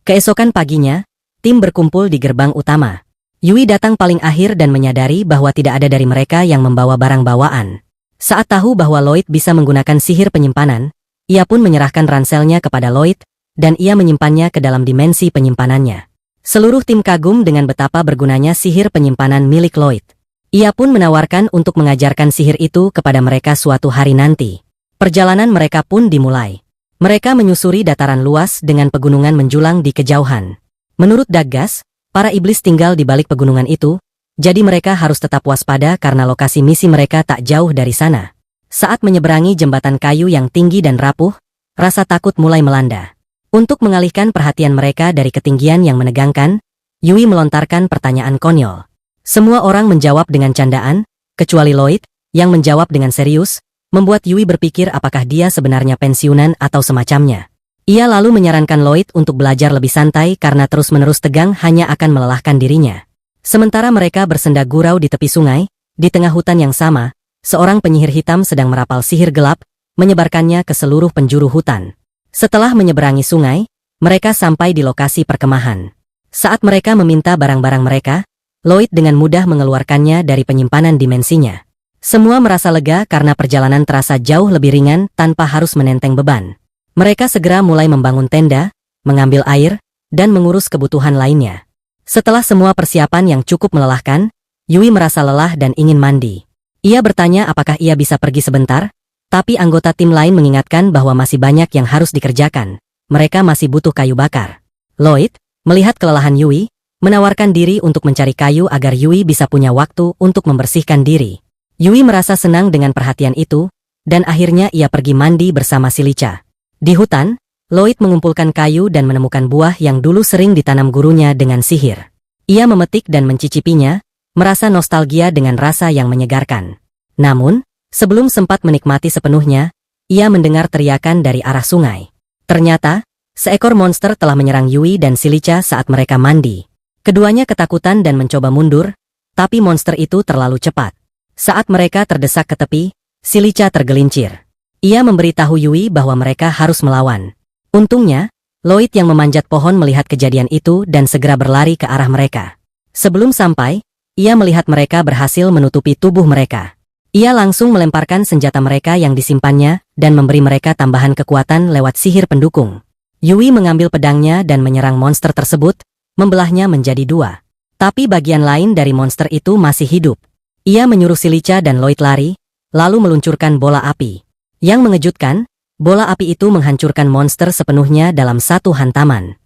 Keesokan paginya, tim berkumpul di gerbang utama. Yui datang paling akhir dan menyadari bahwa tidak ada dari mereka yang membawa barang bawaan. Saat tahu bahwa Lloyd bisa menggunakan sihir penyimpanan, ia pun menyerahkan ranselnya kepada Lloyd, dan ia menyimpannya ke dalam dimensi penyimpanannya. Seluruh tim kagum dengan betapa bergunanya sihir penyimpanan milik Lloyd. Ia pun menawarkan untuk mengajarkan sihir itu kepada mereka suatu hari nanti. Perjalanan mereka pun dimulai. Mereka menyusuri dataran luas dengan pegunungan menjulang di kejauhan. Menurut Daggas, para iblis tinggal di balik pegunungan itu, jadi mereka harus tetap waspada karena lokasi misi mereka tak jauh dari sana. Saat menyeberangi jembatan kayu yang tinggi dan rapuh, rasa takut mulai melanda. Untuk mengalihkan perhatian mereka dari ketinggian yang menegangkan, Yui melontarkan pertanyaan konyol. Semua orang menjawab dengan candaan, kecuali Lloyd, yang menjawab dengan serius, membuat Yui berpikir apakah dia sebenarnya pensiunan atau semacamnya. Ia lalu menyarankan Lloyd untuk belajar lebih santai karena terus-menerus tegang hanya akan melelahkan dirinya. Sementara mereka bersenda gurau di tepi sungai, di tengah hutan yang sama, seorang penyihir hitam sedang merapal sihir gelap, menyebarkannya ke seluruh penjuru hutan. Setelah menyeberangi sungai, mereka sampai di lokasi perkemahan. Saat mereka meminta barang-barang mereka, Lloyd dengan mudah mengeluarkannya dari penyimpanan dimensinya. Semua merasa lega karena perjalanan terasa jauh lebih ringan tanpa harus menenteng beban. Mereka segera mulai membangun tenda, mengambil air, dan mengurus kebutuhan lainnya. Setelah semua persiapan yang cukup melelahkan, Yui merasa lelah dan ingin mandi. Ia bertanya apakah ia bisa pergi sebentar, tapi anggota tim lain mengingatkan bahwa masih banyak yang harus dikerjakan. Mereka masih butuh kayu bakar. Lloyd, melihat kelelahan Yui, menawarkan diri untuk mencari kayu agar Yui bisa punya waktu untuk membersihkan diri. Yui merasa senang dengan perhatian itu, dan akhirnya ia pergi mandi bersama Silica. Di hutan, Lloyd mengumpulkan kayu dan menemukan buah yang dulu sering ditanam gurunya dengan sihir. Ia memetik dan mencicipinya, merasa nostalgia dengan rasa yang menyegarkan. Namun, sebelum sempat menikmati sepenuhnya, ia mendengar teriakan dari arah sungai. Ternyata, seekor monster telah menyerang Yui dan Silica saat mereka mandi. Keduanya ketakutan dan mencoba mundur, tapi monster itu terlalu cepat. Saat mereka terdesak ke tepi, Silica tergelincir. Ia memberitahu Yui bahwa mereka harus melawan. Untungnya, Lloyd yang memanjat pohon melihat kejadian itu dan segera berlari ke arah mereka. Sebelum sampai, ia melihat mereka berhasil menutupi tubuh mereka. Ia langsung melemparkan senjata mereka yang disimpannya dan memberi mereka tambahan kekuatan lewat sihir pendukung. Yui mengambil pedangnya dan menyerang monster tersebut, membelahnya menjadi dua. Tapi bagian lain dari monster itu masih hidup. Ia menyuruh Silica dan Lloyd lari, lalu meluncurkan bola api. Yang mengejutkan, bola api itu menghancurkan monster sepenuhnya dalam satu hantaman.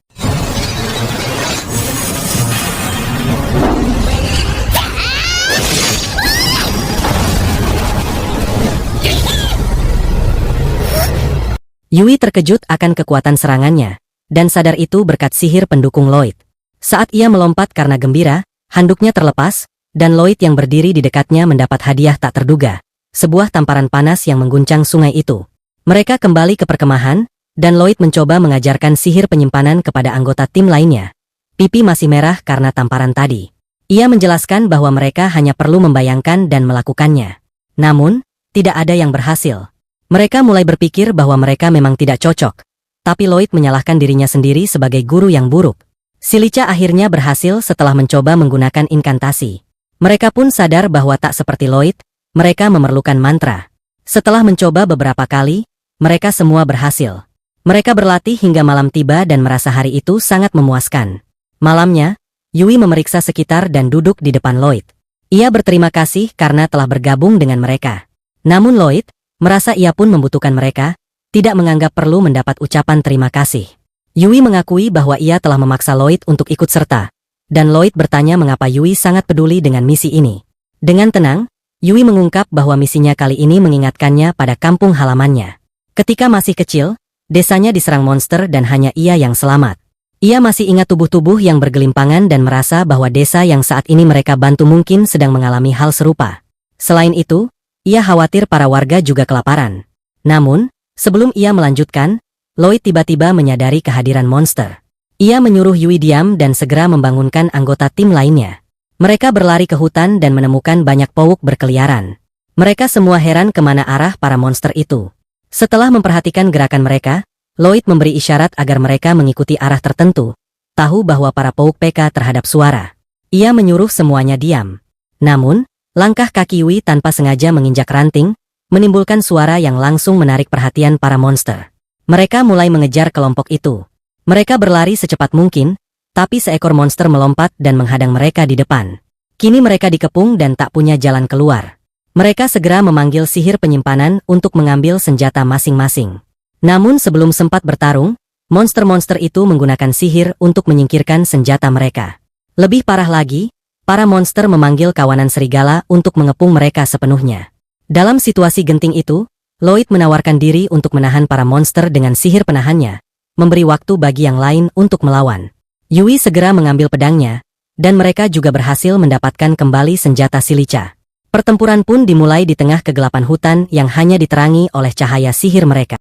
Yui terkejut akan kekuatan serangannya, dan sadar itu berkat sihir pendukung Lloyd. Saat ia melompat karena gembira, handuknya terlepas, dan Lloyd yang berdiri di dekatnya mendapat hadiah tak terduga. Sebuah tamparan panas yang mengguncang sungai itu. Mereka kembali ke perkemahan, dan Lloyd mencoba mengajarkan sihir penyimpanan kepada anggota tim lainnya. Pipi masih merah karena tamparan tadi. Ia menjelaskan bahwa mereka hanya perlu membayangkan dan melakukannya. Namun, tidak ada yang berhasil. Mereka mulai berpikir bahwa mereka memang tidak cocok. Tapi Lloyd menyalahkan dirinya sendiri sebagai guru yang buruk. Silica akhirnya berhasil setelah mencoba menggunakan inkantasi. Mereka pun sadar bahwa tak seperti Lloyd, mereka memerlukan mantra. Setelah mencoba beberapa kali, mereka semua berhasil. Mereka berlatih hingga malam tiba dan merasa hari itu sangat memuaskan. Malamnya, Yui memeriksa sekitar dan duduk di depan Lloyd. Ia berterima kasih karena telah bergabung dengan mereka. Namun Lloyd merasa ia pun membutuhkan mereka, tidak menganggap perlu mendapat ucapan terima kasih. Yui mengakui bahwa ia telah memaksa Lloyd untuk ikut serta, dan Lloyd bertanya mengapa Yui sangat peduli dengan misi ini. Dengan tenang, Yui mengungkap bahwa misinya kali ini mengingatkannya pada kampung halamannya. Ketika masih kecil, desanya diserang monster dan hanya ia yang selamat. Ia masih ingat tubuh-tubuh yang bergelimpangan dan merasa bahwa desa yang saat ini mereka bantu mungkin sedang mengalami hal serupa. Selain itu, ia khawatir para warga juga kelaparan. Namun, sebelum ia melanjutkan, Lloyd tiba-tiba menyadari kehadiran monster. Ia menyuruh Yui diam dan segera membangunkan anggota tim lainnya. Mereka berlari ke hutan dan menemukan banyak pauk berkeliaran. Mereka semua heran kemana arah para monster itu. Setelah memperhatikan gerakan mereka, Lloyd memberi isyarat agar mereka mengikuti arah tertentu, tahu bahwa para pauk peka terhadap suara. Ia menyuruh semuanya diam. Namun, langkah kaki Yui tanpa sengaja menginjak ranting, menimbulkan suara yang langsung menarik perhatian para monster. Mereka mulai mengejar kelompok itu. Mereka berlari secepat mungkin, tapi seekor monster melompat dan menghadang mereka di depan. Kini mereka dikepung dan tak punya jalan keluar. Mereka segera memanggil sihir penyimpanan untuk mengambil senjata masing-masing. Namun sebelum sempat bertarung, monster-monster itu menggunakan sihir untuk menyingkirkan senjata mereka. Lebih parah lagi, para monster memanggil kawanan serigala untuk mengepung mereka sepenuhnya. Dalam situasi genting itu, Lloyd menawarkan diri untuk menahan para monster dengan sihir penahannya, memberi waktu bagi yang lain untuk melawan. Yui segera mengambil pedangnya, dan mereka juga berhasil mendapatkan kembali senjata Silica. Pertempuran pun dimulai di tengah kegelapan hutan yang hanya diterangi oleh cahaya sihir mereka.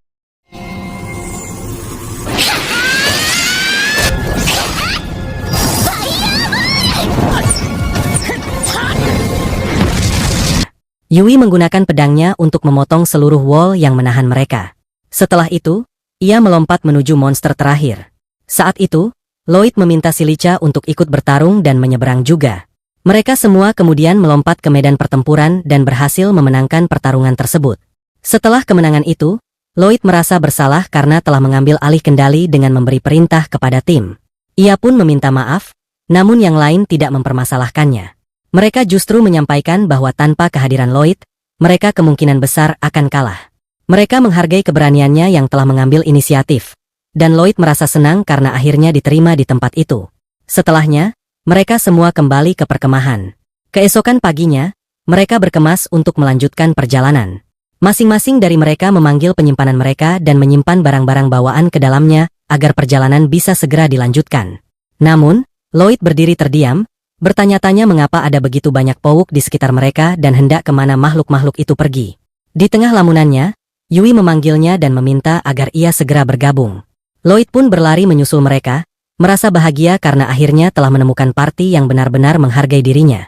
Yui menggunakan pedangnya untuk memotong seluruh wall yang menahan mereka. Setelah itu, ia melompat menuju monster terakhir. Saat itu, Lloyd meminta Silica untuk ikut bertarung dan menyeberang juga. Mereka semua kemudian melompat ke medan pertempuran dan berhasil memenangkan pertarungan tersebut. Setelah kemenangan itu, Lloyd merasa bersalah karena telah mengambil alih kendali dengan memberi perintah kepada tim. Ia pun meminta maaf, namun yang lain tidak mempermasalahkannya. Mereka justru menyampaikan bahwa tanpa kehadiran Lloyd, mereka kemungkinan besar akan kalah. Mereka menghargai keberaniannya yang telah mengambil inisiatif. Dan Lloyd merasa senang karena akhirnya diterima di tempat itu. Setelahnya, mereka semua kembali ke perkemahan. Keesokan paginya, mereka berkemas untuk melanjutkan perjalanan. Masing-masing dari mereka memanggil penyimpanan mereka dan menyimpan barang-barang bawaan ke dalamnya agar perjalanan bisa segera dilanjutkan. Namun, Lloyd berdiri terdiam, bertanya-tanya mengapa ada begitu banyak pauk di sekitar mereka dan hendak kemana makhluk-makhluk itu pergi. Di tengah lamunannya, Yui memanggilnya dan meminta agar ia segera bergabung. Lloyd pun berlari menyusul mereka, merasa bahagia karena akhirnya telah menemukan party yang benar-benar menghargai dirinya.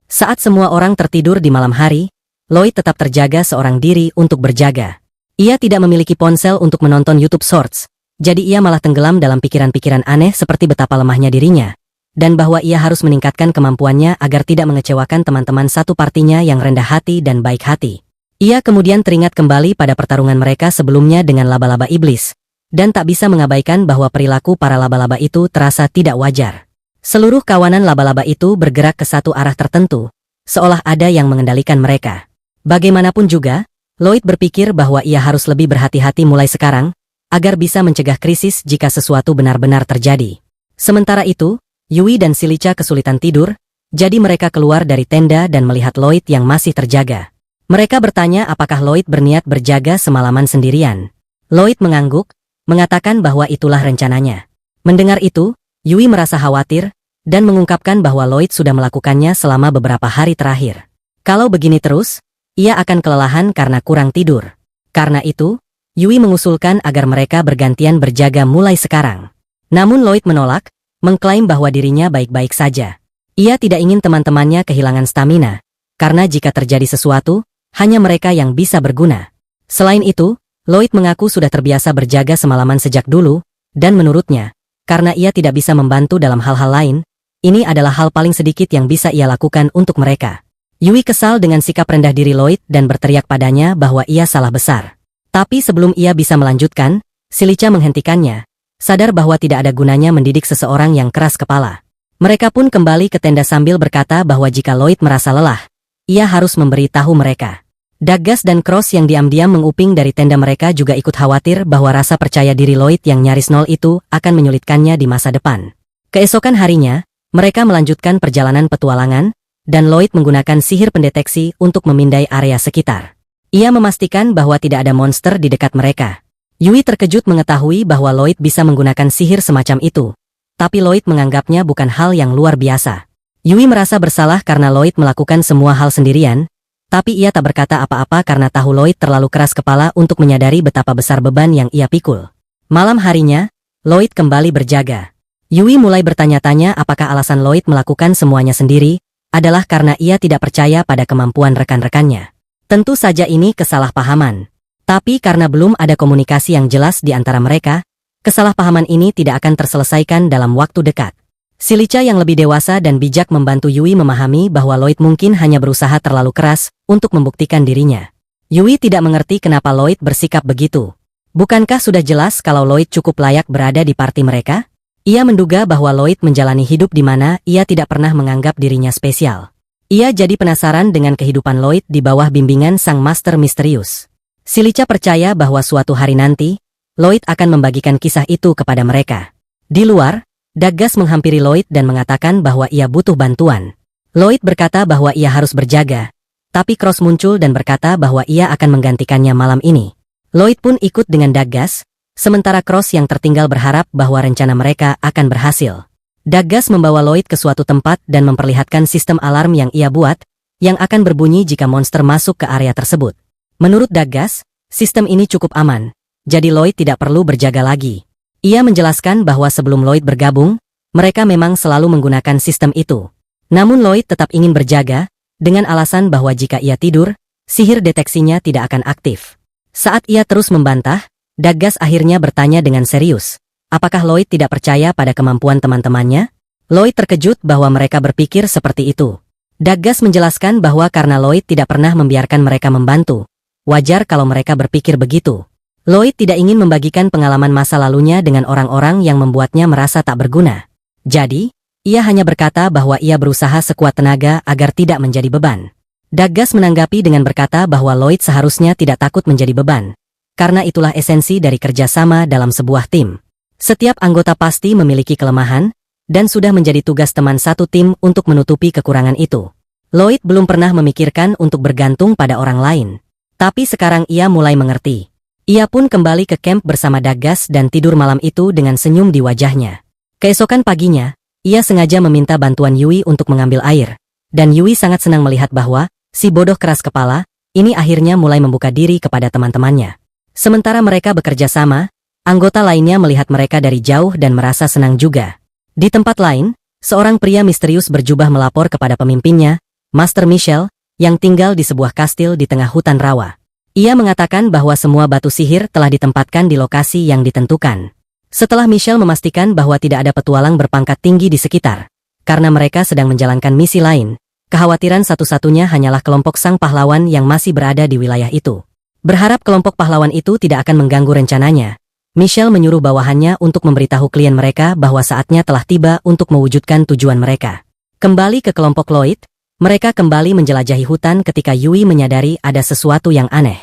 Saat semua orang tertidur di malam hari, Lloyd tetap terjaga seorang diri untuk berjaga. Ia tidak memiliki ponsel untuk menonton YouTube Shorts. Jadi ia malah tenggelam dalam pikiran-pikiran aneh seperti betapa lemahnya dirinya, dan bahwa ia harus meningkatkan kemampuannya agar tidak mengecewakan teman-teman satu partinya yang rendah hati dan baik hati. Ia kemudian teringat kembali pada pertarungan mereka sebelumnya dengan laba-laba iblis, dan tak bisa mengabaikan bahwa perilaku para laba-laba itu terasa tidak wajar. Seluruh kawanan laba-laba itu bergerak ke satu arah tertentu, seolah ada yang mengendalikan mereka. Bagaimanapun juga, Lloyd berpikir bahwa ia harus lebih berhati-hati mulai sekarang, agar bisa mencegah krisis jika sesuatu benar-benar terjadi. Sementara itu, Yui dan Silica kesulitan tidur, jadi mereka keluar dari tenda dan melihat Lloyd yang masih terjaga. Mereka bertanya apakah Lloyd berniat berjaga semalaman sendirian. Lloyd mengangguk, mengatakan bahwa itulah rencananya. Mendengar itu, Yui merasa khawatir, dan mengungkapkan bahwa Lloyd sudah melakukannya selama beberapa hari terakhir. Kalau begini terus, ia akan kelelahan karena kurang tidur. Karena itu, Yui mengusulkan agar mereka bergantian berjaga mulai sekarang. Namun Lloyd menolak, mengklaim bahwa dirinya baik-baik saja. Ia tidak ingin teman-temannya kehilangan stamina, karena jika terjadi sesuatu, hanya mereka yang bisa berguna. Selain itu, Lloyd mengaku sudah terbiasa berjaga semalaman sejak dulu, dan menurutnya, karena ia tidak bisa membantu dalam hal-hal lain, ini adalah hal paling sedikit yang bisa ia lakukan untuk mereka. Yui kesal dengan sikap rendah diri Lloyd dan berteriak padanya bahwa ia salah besar. Tapi sebelum ia bisa melanjutkan, Silica menghentikannya, sadar bahwa tidak ada gunanya mendidik seseorang yang keras kepala. Mereka pun kembali ke tenda sambil berkata bahwa jika Lloyd merasa lelah, ia harus memberi tahu mereka. Daggas dan Cross yang diam-diam menguping dari tenda mereka juga ikut khawatir bahwa rasa percaya diri Lloyd yang nyaris nol itu akan menyulitkannya di masa depan. Keesokan harinya, mereka melanjutkan perjalanan petualangan, dan Lloyd menggunakan sihir pendeteksi untuk memindai area sekitar. Ia memastikan bahwa tidak ada monster di dekat mereka. Yui terkejut mengetahui bahwa Lloyd bisa menggunakan sihir semacam itu, tapi Lloyd menganggapnya bukan hal yang luar biasa. Yui merasa bersalah karena Lloyd melakukan semua hal sendirian, tapi ia tak berkata apa-apa karena tahu Lloyd terlalu keras kepala untuk menyadari betapa besar beban yang ia pikul. Malam harinya, Lloyd kembali berjaga. Yui mulai bertanya-tanya apakah alasan Lloyd melakukan semuanya sendiri adalah karena ia tidak percaya pada kemampuan rekan-rekannya. Tentu saja ini kesalahpahaman. Tapi karena belum ada komunikasi yang jelas di antara mereka, kesalahpahaman ini tidak akan terselesaikan dalam waktu dekat. Silica yang lebih dewasa dan bijak membantu Yui memahami bahwa Lloyd mungkin hanya berusaha terlalu keras untuk membuktikan dirinya. Yui tidak mengerti kenapa Lloyd bersikap begitu. Bukankah sudah jelas kalau Lloyd cukup layak berada di party mereka? Ia menduga bahwa Lloyd menjalani hidup di mana ia tidak pernah menganggap dirinya spesial. Ia jadi penasaran dengan kehidupan Lloyd di bawah bimbingan sang master misterius. Silica percaya bahwa suatu hari nanti, Lloyd akan membagikan kisah itu kepada mereka. Di luar, Daggas menghampiri Lloyd dan mengatakan bahwa ia butuh bantuan. Lloyd berkata bahwa ia harus berjaga, tapi Cross muncul dan berkata bahwa ia akan menggantikannya malam ini. Lloyd pun ikut dengan Daggas, sementara Cross yang tertinggal berharap bahwa rencana mereka akan berhasil. Daggas membawa Lloyd ke suatu tempat dan memperlihatkan sistem alarm yang ia buat, yang akan berbunyi jika monster masuk ke area tersebut. Menurut Daggas, sistem ini cukup aman, jadi Lloyd tidak perlu berjaga lagi. Ia menjelaskan bahwa sebelum Lloyd bergabung, mereka memang selalu menggunakan sistem itu. Namun Lloyd tetap ingin berjaga, dengan alasan bahwa jika ia tidur, sihir deteksinya tidak akan aktif. Saat ia terus membantah, Daggas akhirnya bertanya dengan serius, apakah Lloyd tidak percaya pada kemampuan teman-temannya? Lloyd terkejut bahwa mereka berpikir seperti itu. Daggas menjelaskan bahwa karena Lloyd tidak pernah membiarkan mereka membantu, wajar kalau mereka berpikir begitu. Lloyd tidak ingin membagikan pengalaman masa lalunya dengan orang-orang yang membuatnya merasa tak berguna. Jadi, ia hanya berkata bahwa ia berusaha sekuat tenaga agar tidak menjadi beban. Daggas menanggapi dengan berkata bahwa Lloyd seharusnya tidak takut menjadi beban, karena itulah esensi dari kerjasama dalam sebuah tim. Setiap anggota pasti memiliki kelemahan, dan sudah menjadi tugas teman satu tim untuk menutupi kekurangan itu. Lloyd belum pernah memikirkan untuk bergantung pada orang lain. Tapi sekarang ia mulai mengerti. Ia pun kembali ke camp bersama Daggas dan tidur malam itu dengan senyum di wajahnya. Keesokan paginya, ia sengaja meminta bantuan Yui untuk mengambil air, dan Yui sangat senang melihat bahwa, si bodoh keras kepala, ini akhirnya mulai membuka diri kepada teman-temannya. Sementara mereka bekerja sama, anggota lainnya melihat mereka dari jauh dan merasa senang juga. Di tempat lain, seorang pria misterius berjubah melapor kepada pemimpinnya, Master Michel, yang tinggal di sebuah kastil di tengah hutan rawa. Ia mengatakan bahwa semua batu sihir telah ditempatkan di lokasi yang ditentukan. Setelah Michel memastikan bahwa tidak ada petualang berpangkat tinggi di sekitar, karena mereka sedang menjalankan misi lain, kekhawatiran satu-satunya hanyalah kelompok sang pahlawan yang masih berada di wilayah itu. Berharap kelompok pahlawan itu tidak akan mengganggu rencananya, Michelle menyuruh bawahannya untuk memberitahu klien mereka bahwa saatnya telah tiba untuk mewujudkan tujuan mereka. Kembali ke kelompok Lloyd, mereka kembali menjelajahi hutan ketika Yui menyadari ada sesuatu yang aneh.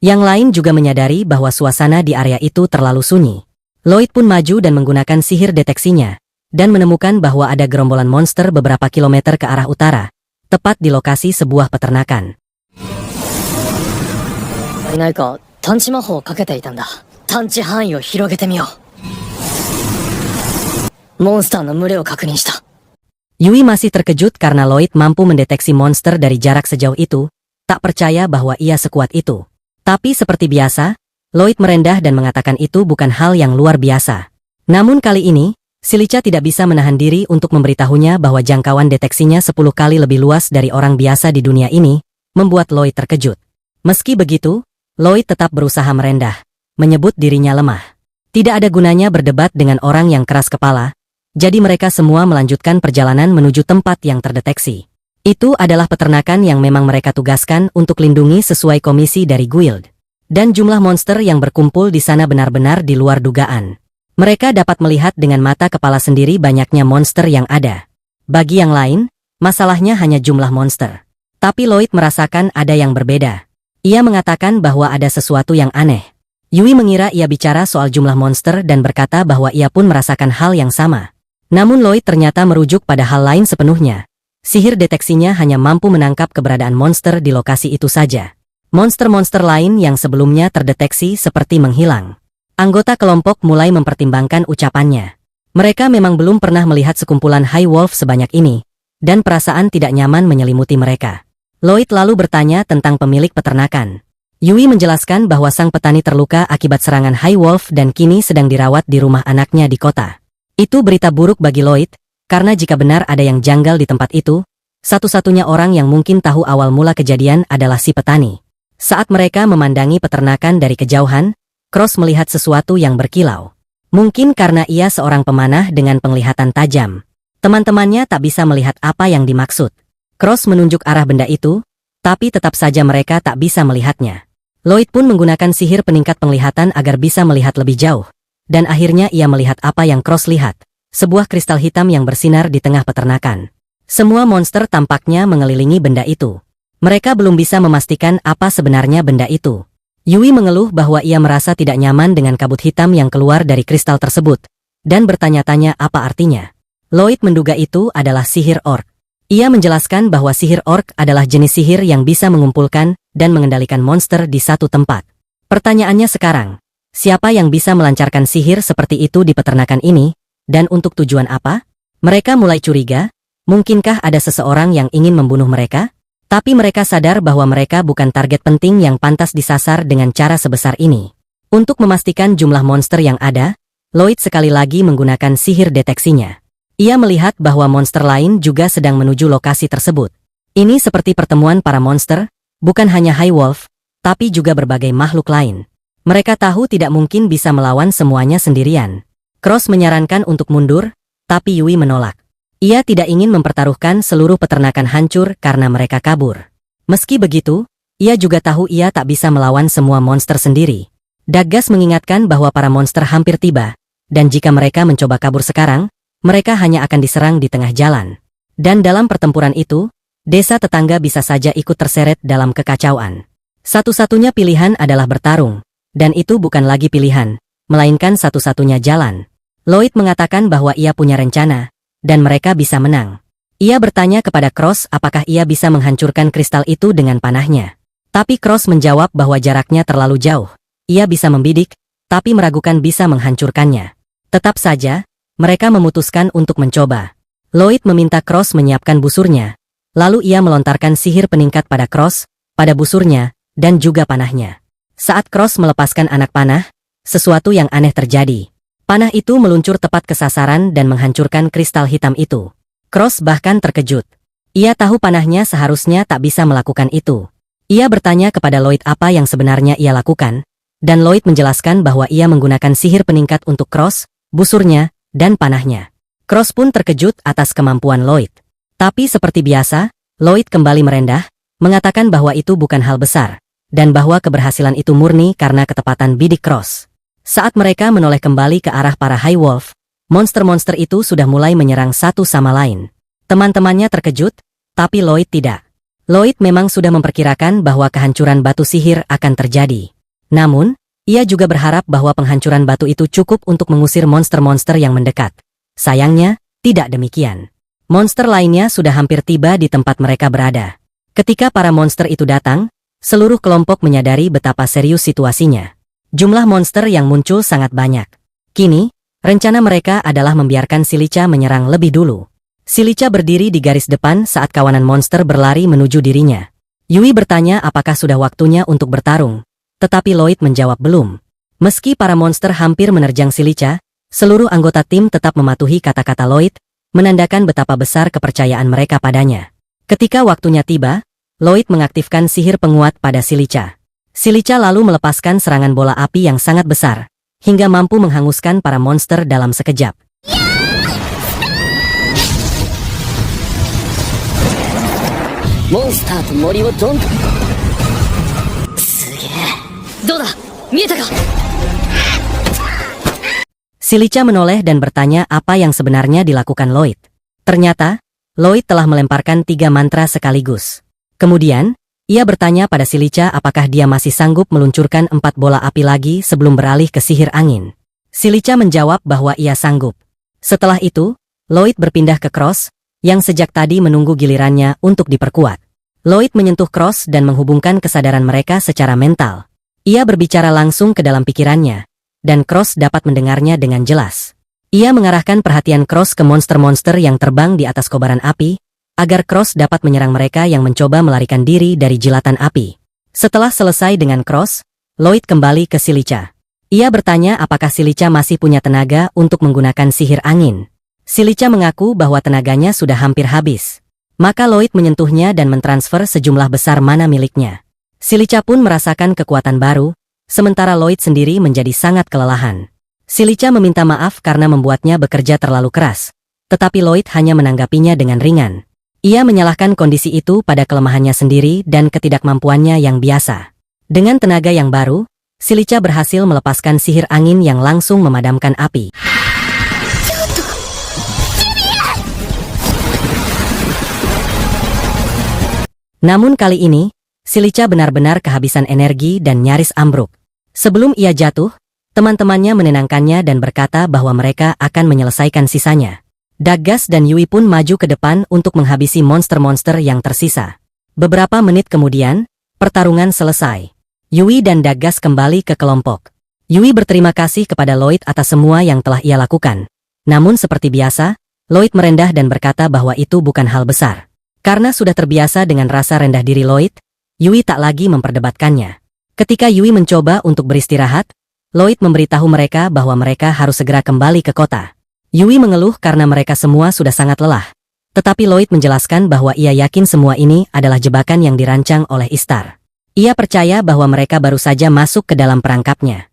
Yang lain juga menyadari bahwa suasana di area itu terlalu sunyi. Lloyd pun maju dan menggunakan sihir deteksinya, dan menemukan bahwa ada gerombolan monster beberapa kilometer ke arah utara, tepat di lokasi sebuah peternakan. 何か探知魔法をかけていたんだ。探知範囲を広げてみよう。モンスターの群れを確認した。 Yui masih terkejut karena Lloyd mampu mendeteksi monster dari jarak sejauh itu, tak percaya bahwa ia sekuat itu. Tapi seperti biasa, Lloyd merendah dan mengatakan itu bukan hal yang luar biasa. Namun kali ini, Silica tidak bisa menahan diri untuk memberitahunya bahwa jangkauan deteksinya 10 kali lebih luas dari orang biasa di dunia ini, membuat Lloyd terkejut. Meski begitu, Lloyd tetap berusaha merendah, menyebut dirinya lemah. Tidak ada gunanya berdebat dengan orang yang keras kepala, jadi mereka semua melanjutkan perjalanan menuju tempat yang terdeteksi. Itu adalah peternakan yang memang mereka tugaskan untuk lindungi sesuai komisi dari guild. Dan jumlah monster yang berkumpul di sana benar-benar di luar dugaan. Mereka dapat melihat dengan mata kepala sendiri banyaknya monster yang ada. Bagi yang lain, masalahnya hanya jumlah monster. Tapi Lloyd merasakan ada yang berbeda. Ia mengatakan bahwa ada sesuatu yang aneh. Yui mengira ia bicara soal jumlah monster dan berkata bahwa ia pun merasakan hal yang sama. Namun Lloyd ternyata merujuk pada hal lain sepenuhnya. Sihir deteksinya hanya mampu menangkap keberadaan monster di lokasi itu saja. Monster-monster lain yang sebelumnya terdeteksi seperti menghilang. Anggota kelompok mulai mempertimbangkan ucapannya. Mereka memang belum pernah melihat sekumpulan High Wolf sebanyak ini, dan perasaan tidak nyaman menyelimuti mereka. Lloyd lalu bertanya tentang pemilik peternakan. Yui menjelaskan bahwa sang petani terluka akibat serangan High Wolf dan kini sedang dirawat di rumah anaknya di kota. Itu berita buruk bagi Lloyd, karena jika benar ada yang janggal di tempat itu, satu-satunya orang yang mungkin tahu awal mula kejadian adalah si petani. Saat mereka memandangi peternakan dari kejauhan, Cross melihat sesuatu yang berkilau. Mungkin karena ia seorang pemanah dengan penglihatan tajam. Teman-temannya tak bisa melihat apa yang dimaksud. Cross menunjuk arah benda itu, tapi tetap saja mereka tak bisa melihatnya. Lloyd pun menggunakan sihir peningkat penglihatan agar bisa melihat lebih jauh. Dan akhirnya ia melihat apa yang Cross lihat. Sebuah kristal hitam yang bersinar di tengah peternakan. Semua monster tampaknya mengelilingi benda itu. Mereka belum bisa memastikan apa sebenarnya benda itu. Yui mengeluh bahwa ia merasa tidak nyaman dengan kabut hitam yang keluar dari kristal tersebut, dan bertanya-tanya apa artinya. Lloyd menduga itu adalah sihir orc. Ia menjelaskan bahwa sihir orc adalah jenis sihir yang bisa mengumpulkan dan mengendalikan monster di satu tempat. Pertanyaannya sekarang, siapa yang bisa melancarkan sihir seperti itu di peternakan ini, dan untuk tujuan apa? Mereka mulai curiga, mungkinkah ada seseorang yang ingin membunuh mereka? Tapi mereka sadar bahwa mereka bukan target penting yang pantas disasar dengan cara sebesar ini. Untuk memastikan jumlah monster yang ada, Lloyd sekali lagi menggunakan sihir deteksinya. Ia melihat bahwa monster lain juga sedang menuju lokasi tersebut. Ini seperti pertemuan para monster, bukan hanya High Wolf, tapi juga berbagai makhluk lain. Mereka tahu tidak mungkin bisa melawan semuanya sendirian. Cross menyarankan untuk mundur, tapi Yui menolak. Ia tidak ingin mempertaruhkan seluruh peternakan hancur karena mereka kabur. Meski begitu, ia juga tahu ia tak bisa melawan semua monster sendiri. Daggas mengingatkan bahwa para monster hampir tiba, dan jika mereka mencoba kabur sekarang, mereka hanya akan diserang di tengah jalan. Dan dalam pertempuran itu, desa tetangga bisa saja ikut terseret dalam kekacauan. Satu-satunya pilihan adalah bertarung, dan itu bukan lagi pilihan, melainkan satu-satunya jalan. Lloyd mengatakan bahwa ia punya rencana, dan mereka bisa menang. Ia bertanya kepada Cross apakah ia bisa menghancurkan kristal itu dengan panahnya. Tapi Cross menjawab bahwa jaraknya terlalu jauh. Ia bisa membidik, tapi meragukan bisa menghancurkannya. Tetap saja, mereka memutuskan untuk mencoba. Lloyd meminta Cross menyiapkan busurnya, lalu ia melontarkan sihir peningkat pada Cross, pada busurnya, dan juga panahnya. Saat Cross melepaskan anak panah, sesuatu yang aneh terjadi. Panah itu meluncur tepat ke sasaran dan menghancurkan kristal hitam itu. Cross bahkan terkejut. Ia tahu panahnya seharusnya tak bisa melakukan itu. Ia bertanya kepada Lloyd apa yang sebenarnya ia lakukan, dan Lloyd menjelaskan bahwa ia menggunakan sihir peningkat untuk Cross, busurnya, dan panahnya. Cross pun terkejut atas kemampuan Lloyd. Tapi seperti biasa, Lloyd kembali merendah, mengatakan bahwa itu bukan hal besar, dan bahwa keberhasilan itu murni karena ketepatan bidik Cross. Saat mereka menoleh kembali ke arah para High Wolf, monster-monster itu sudah mulai menyerang satu sama lain. Teman-temannya terkejut, tapi Lloyd tidak. Lloyd memang sudah memperkirakan bahwa kehancuran batu sihir akan terjadi. Namun, ia juga berharap bahwa penghancuran batu itu cukup untuk mengusir monster-monster yang mendekat. Sayangnya, tidak demikian. Monster lainnya sudah hampir tiba di tempat mereka berada. Ketika para monster itu datang, seluruh kelompok menyadari betapa serius situasinya. Jumlah monster yang muncul sangat banyak. Kini, rencana mereka adalah membiarkan Silica menyerang lebih dulu. Silica berdiri di garis depan saat kawanan monster berlari menuju dirinya. Yui bertanya apakah sudah waktunya untuk bertarung, tetapi Lloyd menjawab belum. Meski para monster hampir menerjang Silica, seluruh anggota tim tetap mematuhi kata-kata Lloyd, menandakan betapa besar kepercayaan mereka padanya. Ketika waktunya tiba, Lloyd mengaktifkan sihir penguat pada Silica. Silica lalu melepaskan serangan bola api yang sangat besar, hingga mampu menghanguskan para monster dalam sekejap. Monster to mori wo don. Sugee. Doda? Mieta ka? Silica menoleh dan bertanya apa yang sebenarnya dilakukan Lloyd. Ternyata, Lloyd telah melemparkan 3 mantra sekaligus. Kemudian, ia bertanya pada Silica apakah dia masih sanggup meluncurkan 4 bola api lagi sebelum beralih ke sihir angin. Silica menjawab bahwa ia sanggup. Setelah itu, Lloyd berpindah ke Cross, yang sejak tadi menunggu gilirannya untuk diperkuat. Lloyd menyentuh Cross dan menghubungkan kesadaran mereka secara mental. Ia berbicara langsung ke dalam pikirannya, dan Cross dapat mendengarnya dengan jelas. Ia mengarahkan perhatian Cross ke monster-monster yang terbang di atas kobaran api, agar Cross dapat menyerang mereka yang mencoba melarikan diri dari jilatan api. Setelah selesai dengan Cross, Lloyd kembali ke Silica. Ia bertanya apakah Silica masih punya tenaga untuk menggunakan sihir angin. Silica mengaku bahwa tenaganya sudah hampir habis. Maka Lloyd menyentuhnya dan mentransfer sejumlah besar mana miliknya. Silica pun merasakan kekuatan baru, sementara Lloyd sendiri menjadi sangat kelelahan. Silica meminta maaf karena membuatnya bekerja terlalu keras, tetapi Lloyd hanya menanggapinya dengan ringan. Ia menyalahkan kondisi itu pada kelemahannya sendiri dan ketidakmampuannya yang biasa. Dengan tenaga yang baru, Silica berhasil melepaskan sihir angin yang langsung memadamkan api. Namun kali ini, Silica benar-benar kehabisan energi dan nyaris ambruk. Sebelum ia jatuh, teman-temannya menenangkannya dan berkata bahwa mereka akan menyelesaikan sisanya. Daggas dan Yui pun maju ke depan untuk menghabisi monster-monster yang tersisa. Beberapa menit kemudian, pertarungan selesai. Yui dan Daggas kembali ke kelompok. Yui berterima kasih kepada Lloyd atas semua yang telah ia lakukan. Namun seperti biasa, Lloyd merendah dan berkata bahwa itu bukan hal besar. Karena sudah terbiasa dengan rasa rendah diri Lloyd, Yui tak lagi memperdebatkannya. Ketika Yui mencoba untuk beristirahat, Lloyd memberitahu mereka bahwa mereka harus segera kembali ke kota. Yui mengeluh karena mereka semua sudah sangat lelah. Tetapi Lloyd menjelaskan bahwa ia yakin semua ini adalah jebakan yang dirancang oleh Ishtar. Ia percaya bahwa mereka baru saja masuk ke dalam perangkapnya.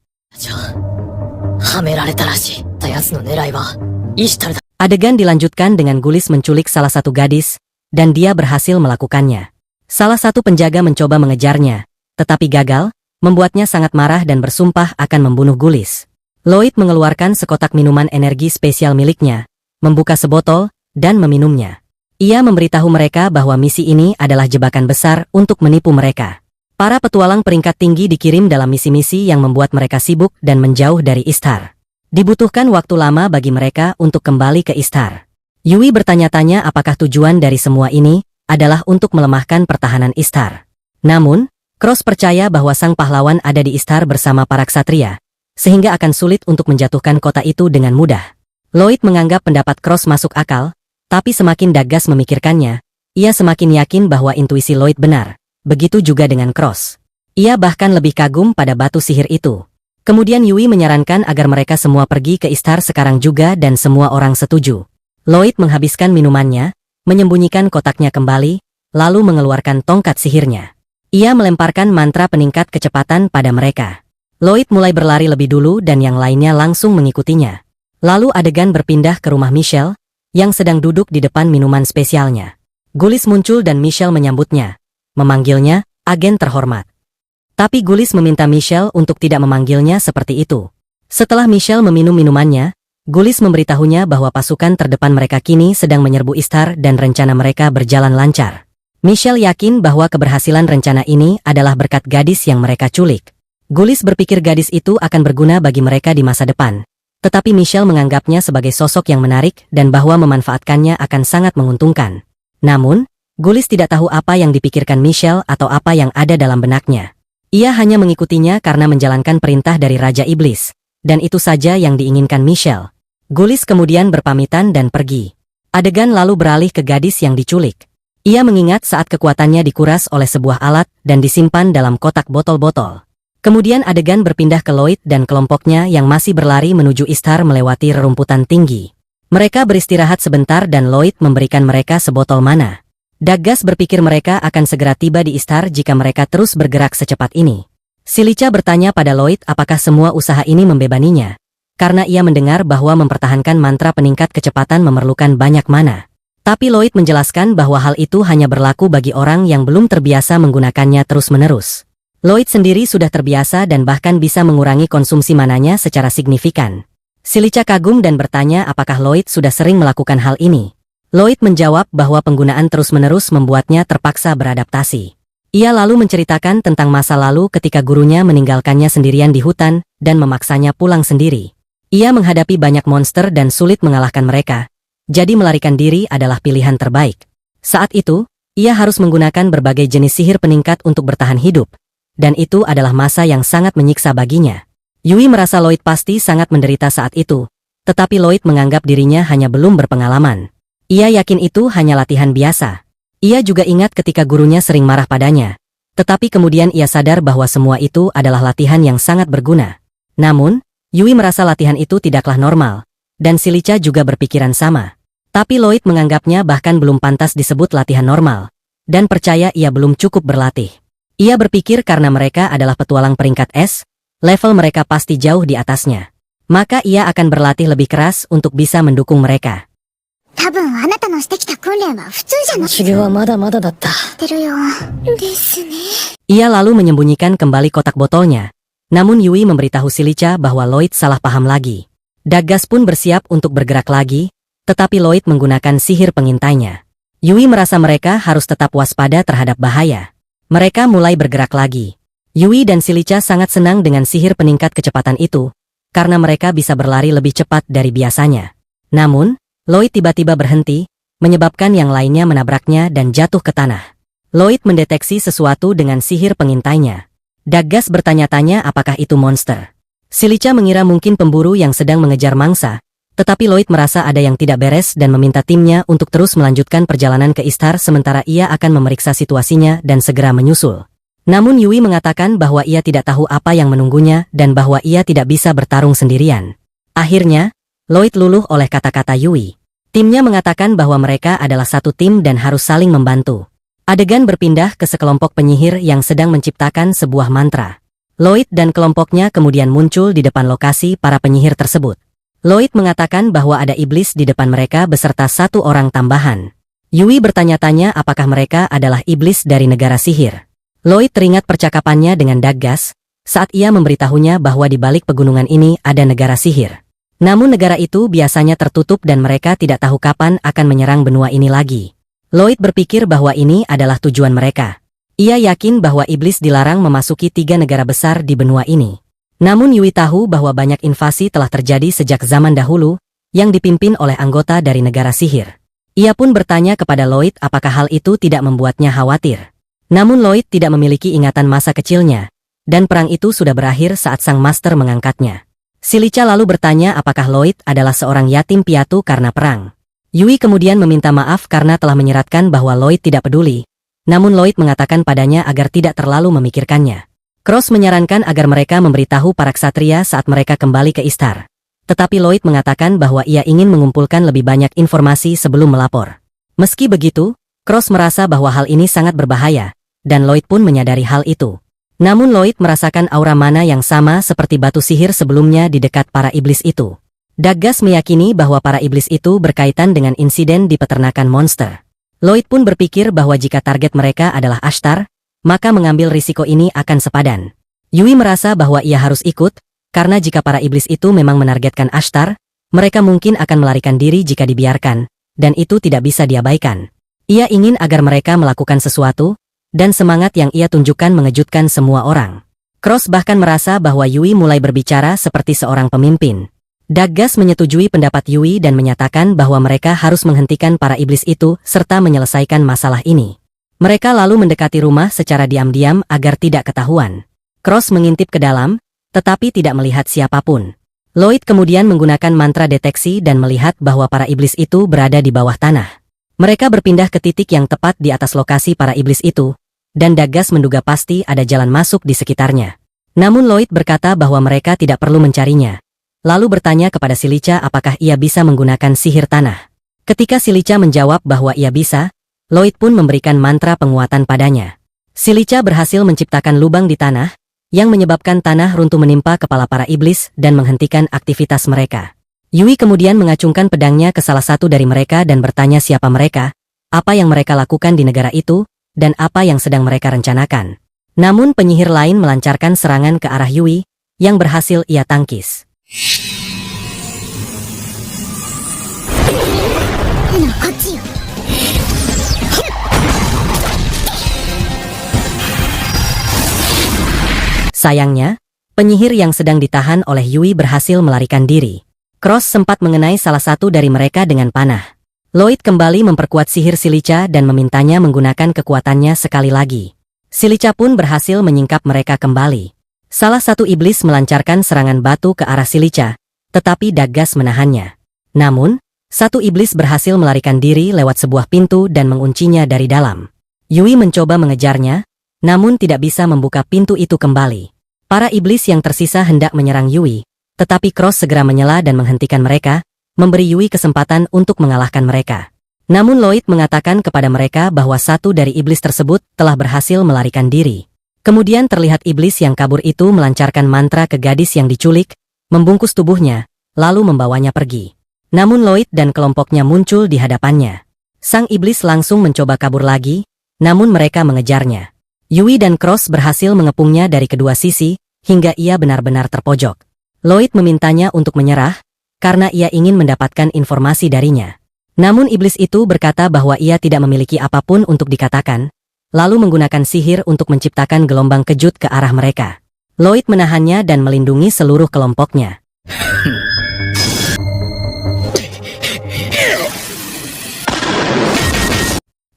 Adegan dilanjutkan dengan Gulis menculik salah satu gadis, dan dia berhasil melakukannya. Salah satu penjaga mencoba mengejarnya, tetapi gagal, membuatnya sangat marah dan bersumpah akan membunuh Gulis. Lloyd mengeluarkan sekotak minuman energi spesial miliknya, membuka sebotol, dan meminumnya. Ia memberitahu mereka bahwa misi ini adalah jebakan besar untuk menipu mereka. Para petualang peringkat tinggi dikirim dalam misi-misi yang membuat mereka sibuk dan menjauh dari Ishtar. Dibutuhkan waktu lama bagi mereka untuk kembali ke Ishtar. Yui bertanya-tanya apakah tujuan dari semua ini adalah untuk melemahkan pertahanan Ishtar. Namun, Cross percaya bahwa sang pahlawan ada di Ishtar bersama para ksatria, sehingga akan sulit untuk menjatuhkan kota itu dengan mudah. Lloyd menganggap pendapat Cross masuk akal, tapi semakin Daggas memikirkannya, ia semakin yakin bahwa intuisi Lloyd benar. Begitu juga dengan Cross. Ia bahkan lebih kagum pada batu sihir itu. Kemudian Yui menyarankan agar mereka semua pergi ke Ishtar sekarang juga dan semua orang setuju. Lloyd menghabiskan minumannya, menyembunyikan kotaknya kembali, lalu mengeluarkan tongkat sihirnya. Ia melemparkan mantra peningkat kecepatan pada mereka. Lloyd mulai berlari lebih dulu dan yang lainnya langsung mengikutinya. Lalu adegan berpindah ke rumah Michelle, yang sedang duduk di depan minuman spesialnya. Gulis muncul dan Michelle menyambutnya. Memanggilnya, agen terhormat. Tapi Gulis meminta Michelle untuk tidak memanggilnya seperti itu. Setelah Michelle meminum minumannya, Gulis memberitahunya bahwa pasukan terdepan mereka kini sedang menyerbu Ishtar dan rencana mereka berjalan lancar. Michelle yakin bahwa keberhasilan rencana ini adalah berkat gadis yang mereka culik. Gulis berpikir gadis itu akan berguna bagi mereka di masa depan. Tetapi Michelle menganggapnya sebagai sosok yang menarik dan bahwa memanfaatkannya akan sangat menguntungkan. Namun, Gulis tidak tahu apa yang dipikirkan Michelle atau apa yang ada dalam benaknya. Ia hanya mengikutinya karena menjalankan perintah dari Raja Iblis. Dan itu saja yang diinginkan Michelle. Gulis kemudian berpamitan dan pergi. Adegan lalu beralih ke gadis yang diculik. Ia mengingat saat kekuatannya dikuras oleh sebuah alat dan disimpan dalam kotak botol-botol. Kemudian adegan berpindah ke Lloyd dan kelompoknya yang masih berlari menuju Ishtar melewati rerumputan tinggi. Mereka beristirahat sebentar dan Lloyd memberikan mereka sebotol mana. Daggas berpikir mereka akan segera tiba di Ishtar jika mereka terus bergerak secepat ini. Silica bertanya pada Lloyd apakah semua usaha ini membebaninya, karena ia mendengar bahwa mempertahankan mantra peningkat kecepatan memerlukan banyak mana. Tapi Lloyd menjelaskan bahwa hal itu hanya berlaku bagi orang yang belum terbiasa menggunakannya terus-menerus. Lloyd sendiri sudah terbiasa dan bahkan bisa mengurangi konsumsi mananya secara signifikan. Silica kagum dan bertanya apakah Lloyd sudah sering melakukan hal ini. Lloyd menjawab bahwa penggunaan terus-menerus membuatnya terpaksa beradaptasi. Ia lalu menceritakan tentang masa lalu ketika gurunya meninggalkannya sendirian di hutan dan memaksanya pulang sendiri. Ia menghadapi banyak monster dan sulit mengalahkan mereka, jadi melarikan diri adalah pilihan terbaik. Saat itu, ia harus menggunakan berbagai jenis sihir peningkat untuk bertahan hidup, dan itu adalah masa yang sangat menyiksa baginya. Yui merasa Lloyd pasti sangat menderita saat itu, tetapi Lloyd menganggap dirinya hanya belum berpengalaman. Ia yakin itu hanya latihan biasa. Ia juga ingat ketika gurunya sering marah padanya. Tetapi kemudian ia sadar bahwa semua itu adalah latihan yang sangat berguna. Namun, Yui merasa latihan itu tidaklah normal. Dan Silica juga berpikiran sama. Tapi Lloyd menganggapnya bahkan belum pantas disebut latihan normal. Dan percaya ia belum cukup berlatih. Ia berpikir karena mereka adalah petualang peringkat S, level mereka pasti jauh di atasnya. Maka ia akan berlatih lebih keras untuk bisa mendukung mereka. 多分あなたのしてきた訓練は普通じゃない。修行はまだまだだった。てるよ。ですね。 Ia lalu menyembunyikan kembali kotak botolnya. Namun Yui memberitahu Silica bahwa Lloyd salah paham lagi. Daggas pun bersiap untuk bergerak lagi, tetapi Lloyd menggunakan sihir pengintainya. Yui merasa mereka harus tetap waspada terhadap bahaya. Mereka mulai bergerak lagi. Yui dan Silica sangat senang dengan sihir peningkat kecepatan itu, karena mereka bisa berlari lebih cepat dari biasanya. Namun, Lloyd tiba-tiba berhenti, menyebabkan yang lainnya menabraknya dan jatuh ke tanah. Lloyd mendeteksi sesuatu dengan sihir pengintainya. Daggas bertanya-tanya apakah itu monster. Silica mengira mungkin pemburu yang sedang mengejar mangsa, tetapi Lloyd merasa ada yang tidak beres dan meminta timnya untuk terus melanjutkan perjalanan ke Ishtar sementara ia akan memeriksa situasinya dan segera menyusul. Namun Yui mengatakan bahwa ia tidak tahu apa yang menunggunya dan bahwa ia tidak bisa bertarung sendirian. Akhirnya, Lloyd luluh oleh kata-kata Yui. Timnya mengatakan bahwa mereka adalah satu tim dan harus saling membantu. Adegan berpindah ke sekelompok penyihir yang sedang menciptakan sebuah mantra. Lloyd dan kelompoknya kemudian muncul di depan lokasi para penyihir tersebut. Lloyd mengatakan bahwa ada iblis di depan mereka beserta satu orang tambahan. Yui bertanya-tanya apakah mereka adalah iblis dari negara sihir. Lloyd teringat percakapannya dengan Daggas saat ia memberitahunya bahwa di balik pegunungan ini ada negara sihir. Namun negara itu biasanya tertutup dan mereka tidak tahu kapan akan menyerang benua ini lagi. Lloyd berpikir bahwa ini adalah tujuan mereka. Ia yakin bahwa iblis dilarang memasuki 3 negara besar di benua ini. Namun Yui tahu bahwa banyak invasi telah terjadi sejak zaman dahulu, yang dipimpin oleh anggota dari negara sihir. Ia pun bertanya kepada Lloyd apakah hal itu tidak membuatnya khawatir. Namun Lloyd tidak memiliki ingatan masa kecilnya, dan perang itu sudah berakhir saat sang master mengangkatnya. Silica lalu bertanya apakah Lloyd adalah seorang yatim piatu karena perang. Yui kemudian meminta maaf karena telah menyeratkan bahwa Lloyd tidak peduli, namun Lloyd mengatakan padanya agar tidak terlalu memikirkannya. Cross menyarankan agar mereka memberitahu para ksatria saat mereka kembali ke Ishtar. Tetapi Lloyd mengatakan bahwa ia ingin mengumpulkan lebih banyak informasi sebelum melapor. Meski begitu, Cross merasa bahwa hal ini sangat berbahaya, dan Lloyd pun menyadari hal itu. Namun Lloyd merasakan aura mana yang sama seperti batu sihir sebelumnya di dekat para iblis itu. Daggas meyakini bahwa para iblis itu berkaitan dengan insiden di peternakan monster. Lloyd pun berpikir bahwa jika target mereka adalah Ashtar, maka mengambil risiko ini akan sepadan. Yui merasa bahwa ia harus ikut, karena jika para iblis itu memang menargetkan Ashtar, mereka mungkin akan melarikan diri jika dibiarkan, dan itu tidak bisa diabaikan. Ia ingin agar mereka melakukan sesuatu, dan semangat yang ia tunjukkan mengejutkan semua orang. Cross bahkan merasa bahwa Yui mulai berbicara seperti seorang pemimpin. Daggas menyetujui pendapat Yui dan menyatakan bahwa mereka harus menghentikan para iblis itu serta menyelesaikan masalah ini. Mereka lalu mendekati rumah secara diam-diam agar tidak ketahuan. Cross mengintip ke dalam, tetapi tidak melihat siapapun. Lloyd kemudian menggunakan mantra deteksi dan melihat bahwa para iblis itu berada di bawah tanah. Mereka berpindah ke titik yang tepat di atas lokasi para iblis itu, dan Daggas menduga pasti ada jalan masuk di sekitarnya. Namun Lloyd berkata bahwa mereka tidak perlu mencarinya. Lalu bertanya kepada Silica apakah ia bisa menggunakan sihir tanah. Ketika Silica menjawab bahwa ia bisa, Lloyd pun memberikan mantra penguatan padanya. Silica berhasil menciptakan lubang di tanah, yang menyebabkan tanah runtuh menimpa kepala para iblis dan menghentikan aktivitas mereka. Yui kemudian mengacungkan pedangnya ke salah satu dari mereka dan bertanya siapa mereka, apa yang mereka lakukan di negara itu, dan apa yang sedang mereka rencanakan. Namun penyihir lain melancarkan serangan ke arah Yui, yang berhasil ia tangkis. Sayangnya, penyihir yang sedang ditahan oleh Yui berhasil melarikan diri. Cross sempat mengenai salah satu dari mereka dengan panah. Lloyd kembali memperkuat sihir Silica dan memintanya menggunakan kekuatannya sekali lagi. Silica pun berhasil menyingkap mereka kembali. Salah satu iblis melancarkan serangan batu ke arah Silica, tetapi Daggas menahannya. Namun, satu iblis berhasil melarikan diri lewat sebuah pintu dan menguncinya dari dalam. Yui mencoba mengejarnya, namun tidak bisa membuka pintu itu kembali. Para iblis yang tersisa hendak menyerang Yui, tetapi Cross segera menyela dan menghentikan mereka, memberi Yui kesempatan untuk mengalahkan mereka. Namun Lloyd mengatakan kepada mereka bahwa satu dari iblis tersebut telah berhasil melarikan diri. Kemudian terlihat iblis yang kabur itu melancarkan mantra ke gadis yang diculik, membungkus tubuhnya, lalu membawanya pergi. Namun Lloyd dan kelompoknya muncul di hadapannya. Sang iblis langsung mencoba kabur lagi, namun mereka mengejarnya. Yui dan Cross berhasil mengepungnya dari kedua sisi, hingga ia benar-benar terpojok. Lloyd memintanya untuk menyerah, karena ia ingin mendapatkan informasi darinya. Namun iblis itu berkata bahwa ia tidak memiliki apapun untuk dikatakan, lalu menggunakan sihir untuk menciptakan gelombang kejut ke arah mereka. Lloyd menahannya dan melindungi seluruh kelompoknya.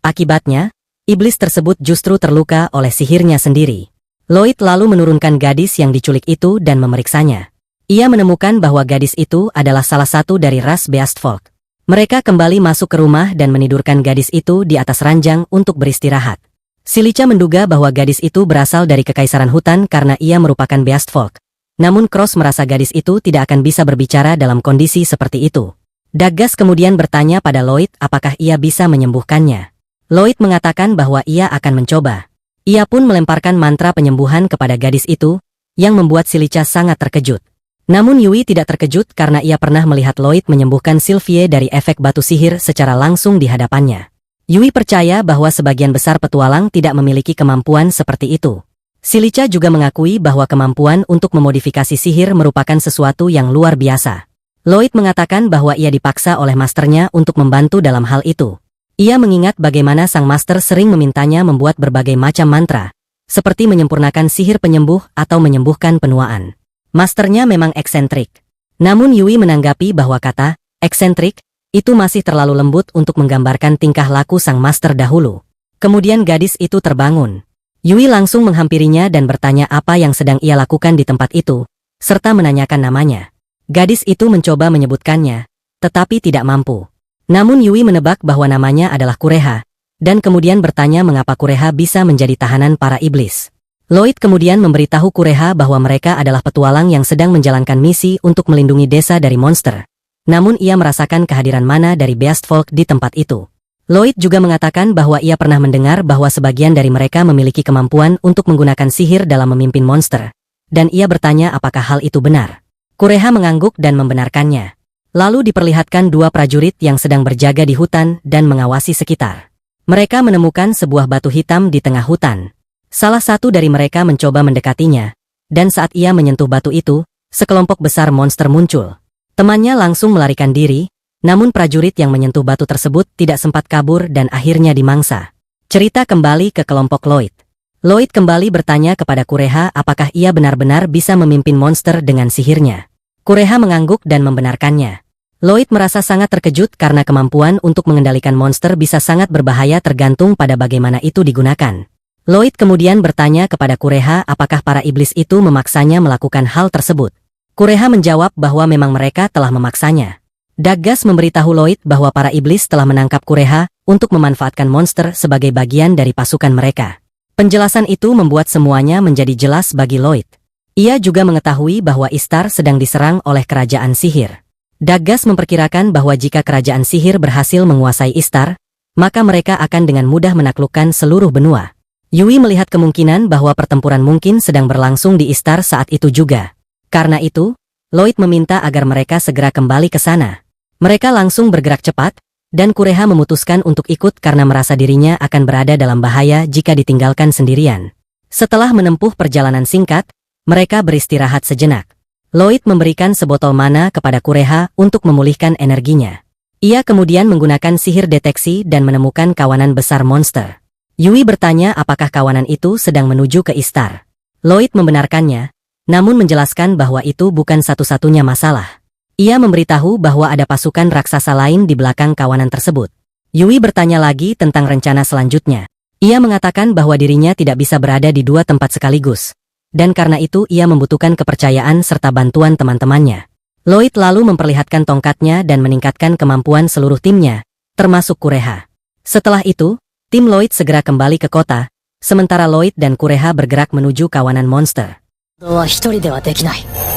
Akibatnya, iblis tersebut justru terluka oleh sihirnya sendiri. Lloyd lalu menurunkan gadis yang diculik itu dan memeriksanya. Ia menemukan bahwa gadis itu adalah salah satu dari ras Beastfolk. Mereka kembali masuk ke rumah dan menidurkan gadis itu di atas ranjang untuk beristirahat. Silica menduga bahwa gadis itu berasal dari kekaisaran hutan karena ia merupakan Beastfolk. Namun Cross merasa gadis itu tidak akan bisa berbicara dalam kondisi seperti itu. Daggas kemudian bertanya pada Lloyd apakah ia bisa menyembuhkannya. Lloyd mengatakan bahwa ia akan mencoba. Ia pun melemparkan mantra penyembuhan kepada gadis itu, yang membuat Silica sangat terkejut. Namun Yui tidak terkejut karena ia pernah melihat Lloyd menyembuhkan Sylvie dari efek batu sihir secara langsung di hadapannya. Yui percaya bahwa sebagian besar petualang tidak memiliki kemampuan seperti itu. Silica juga mengakui bahwa kemampuan untuk memodifikasi sihir merupakan sesuatu yang luar biasa. Lloyd mengatakan bahwa ia dipaksa oleh masternya untuk membantu dalam hal itu. Ia mengingat bagaimana sang master sering memintanya membuat berbagai macam mantra, seperti menyempurnakan sihir penyembuh atau menyembuhkan penuaan. Masternya memang eksentrik. Namun Yui menanggapi bahwa kata eksentrik itu masih terlalu lembut untuk menggambarkan tingkah laku sang master dahulu. Kemudian gadis itu terbangun. Yui langsung menghampirinya dan bertanya apa yang sedang ia lakukan di tempat itu, serta menanyakan namanya. Gadis itu mencoba menyebutkannya, tetapi tidak mampu. Namun Yui menebak bahwa namanya adalah Kureha, dan kemudian bertanya mengapa Kureha bisa menjadi tahanan para iblis. Lloyd kemudian memberitahu Kureha bahwa mereka adalah petualang yang sedang menjalankan misi untuk melindungi desa dari monster. Namun ia merasakan kehadiran mana dari Beastfolk di tempat itu. Lloyd juga mengatakan bahwa ia pernah mendengar bahwa sebagian dari mereka memiliki kemampuan untuk menggunakan sihir dalam memimpin monster. Dan ia bertanya apakah hal itu benar. Kureha mengangguk dan membenarkannya. Lalu diperlihatkan dua prajurit yang sedang berjaga di hutan dan mengawasi sekitar. Mereka menemukan sebuah batu hitam di tengah hutan. Salah satu dari mereka mencoba mendekatinya, dan saat ia menyentuh batu itu, sekelompok besar monster muncul. Temannya langsung melarikan diri, namun prajurit yang menyentuh batu tersebut tidak sempat kabur dan akhirnya dimangsa. Cerita kembali ke kelompok Lloyd. Lloyd kembali bertanya kepada Kureha apakah ia benar-benar bisa memimpin monster dengan sihirnya. Kureha mengangguk dan membenarkannya. Lloyd merasa sangat terkejut karena kemampuan untuk mengendalikan monster bisa sangat berbahaya tergantung pada bagaimana itu digunakan. Lloyd kemudian bertanya kepada Kureha apakah para iblis itu memaksanya melakukan hal tersebut. Kureha menjawab bahwa memang mereka telah memaksanya. Daggas memberitahu Lloyd bahwa para iblis telah menangkap Kureha untuk memanfaatkan monster sebagai bagian dari pasukan mereka. Penjelasan itu membuat semuanya menjadi jelas bagi Lloyd. Ia juga mengetahui bahwa Ishtar sedang diserang oleh kerajaan sihir. Daggas memperkirakan bahwa jika kerajaan sihir berhasil menguasai Ishtar, maka mereka akan dengan mudah menaklukkan seluruh benua. Yui melihat kemungkinan bahwa pertempuran mungkin sedang berlangsung di Ishtar saat itu juga. Karena itu, Lloyd meminta agar mereka segera kembali ke sana. Mereka langsung bergerak cepat, dan Kureha memutuskan untuk ikut karena merasa dirinya akan berada dalam bahaya jika ditinggalkan sendirian. Setelah menempuh perjalanan singkat, mereka beristirahat sejenak. Lloyd memberikan sebotol mana kepada Kureha untuk memulihkan energinya. Ia kemudian menggunakan sihir deteksi dan menemukan kawanan besar monster. Yui bertanya apakah kawanan itu sedang menuju ke Ishtar. Lloyd membenarkannya, namun menjelaskan bahwa itu bukan satu-satunya masalah. Ia memberitahu bahwa ada pasukan raksasa lain di belakang kawanan tersebut. Yui bertanya lagi tentang rencana selanjutnya. Ia mengatakan bahwa dirinya tidak bisa berada di dua tempat sekaligus. Dan karena itu ia membutuhkan kepercayaan serta bantuan teman-temannya. Lloyd lalu memperlihatkan tongkatnya dan meningkatkan kemampuan seluruh timnya, termasuk Kureha. Setelah itu, tim Lloyd segera kembali ke kota, sementara Lloyd dan Kureha bergerak menuju kawanan monster. は一人ではできない。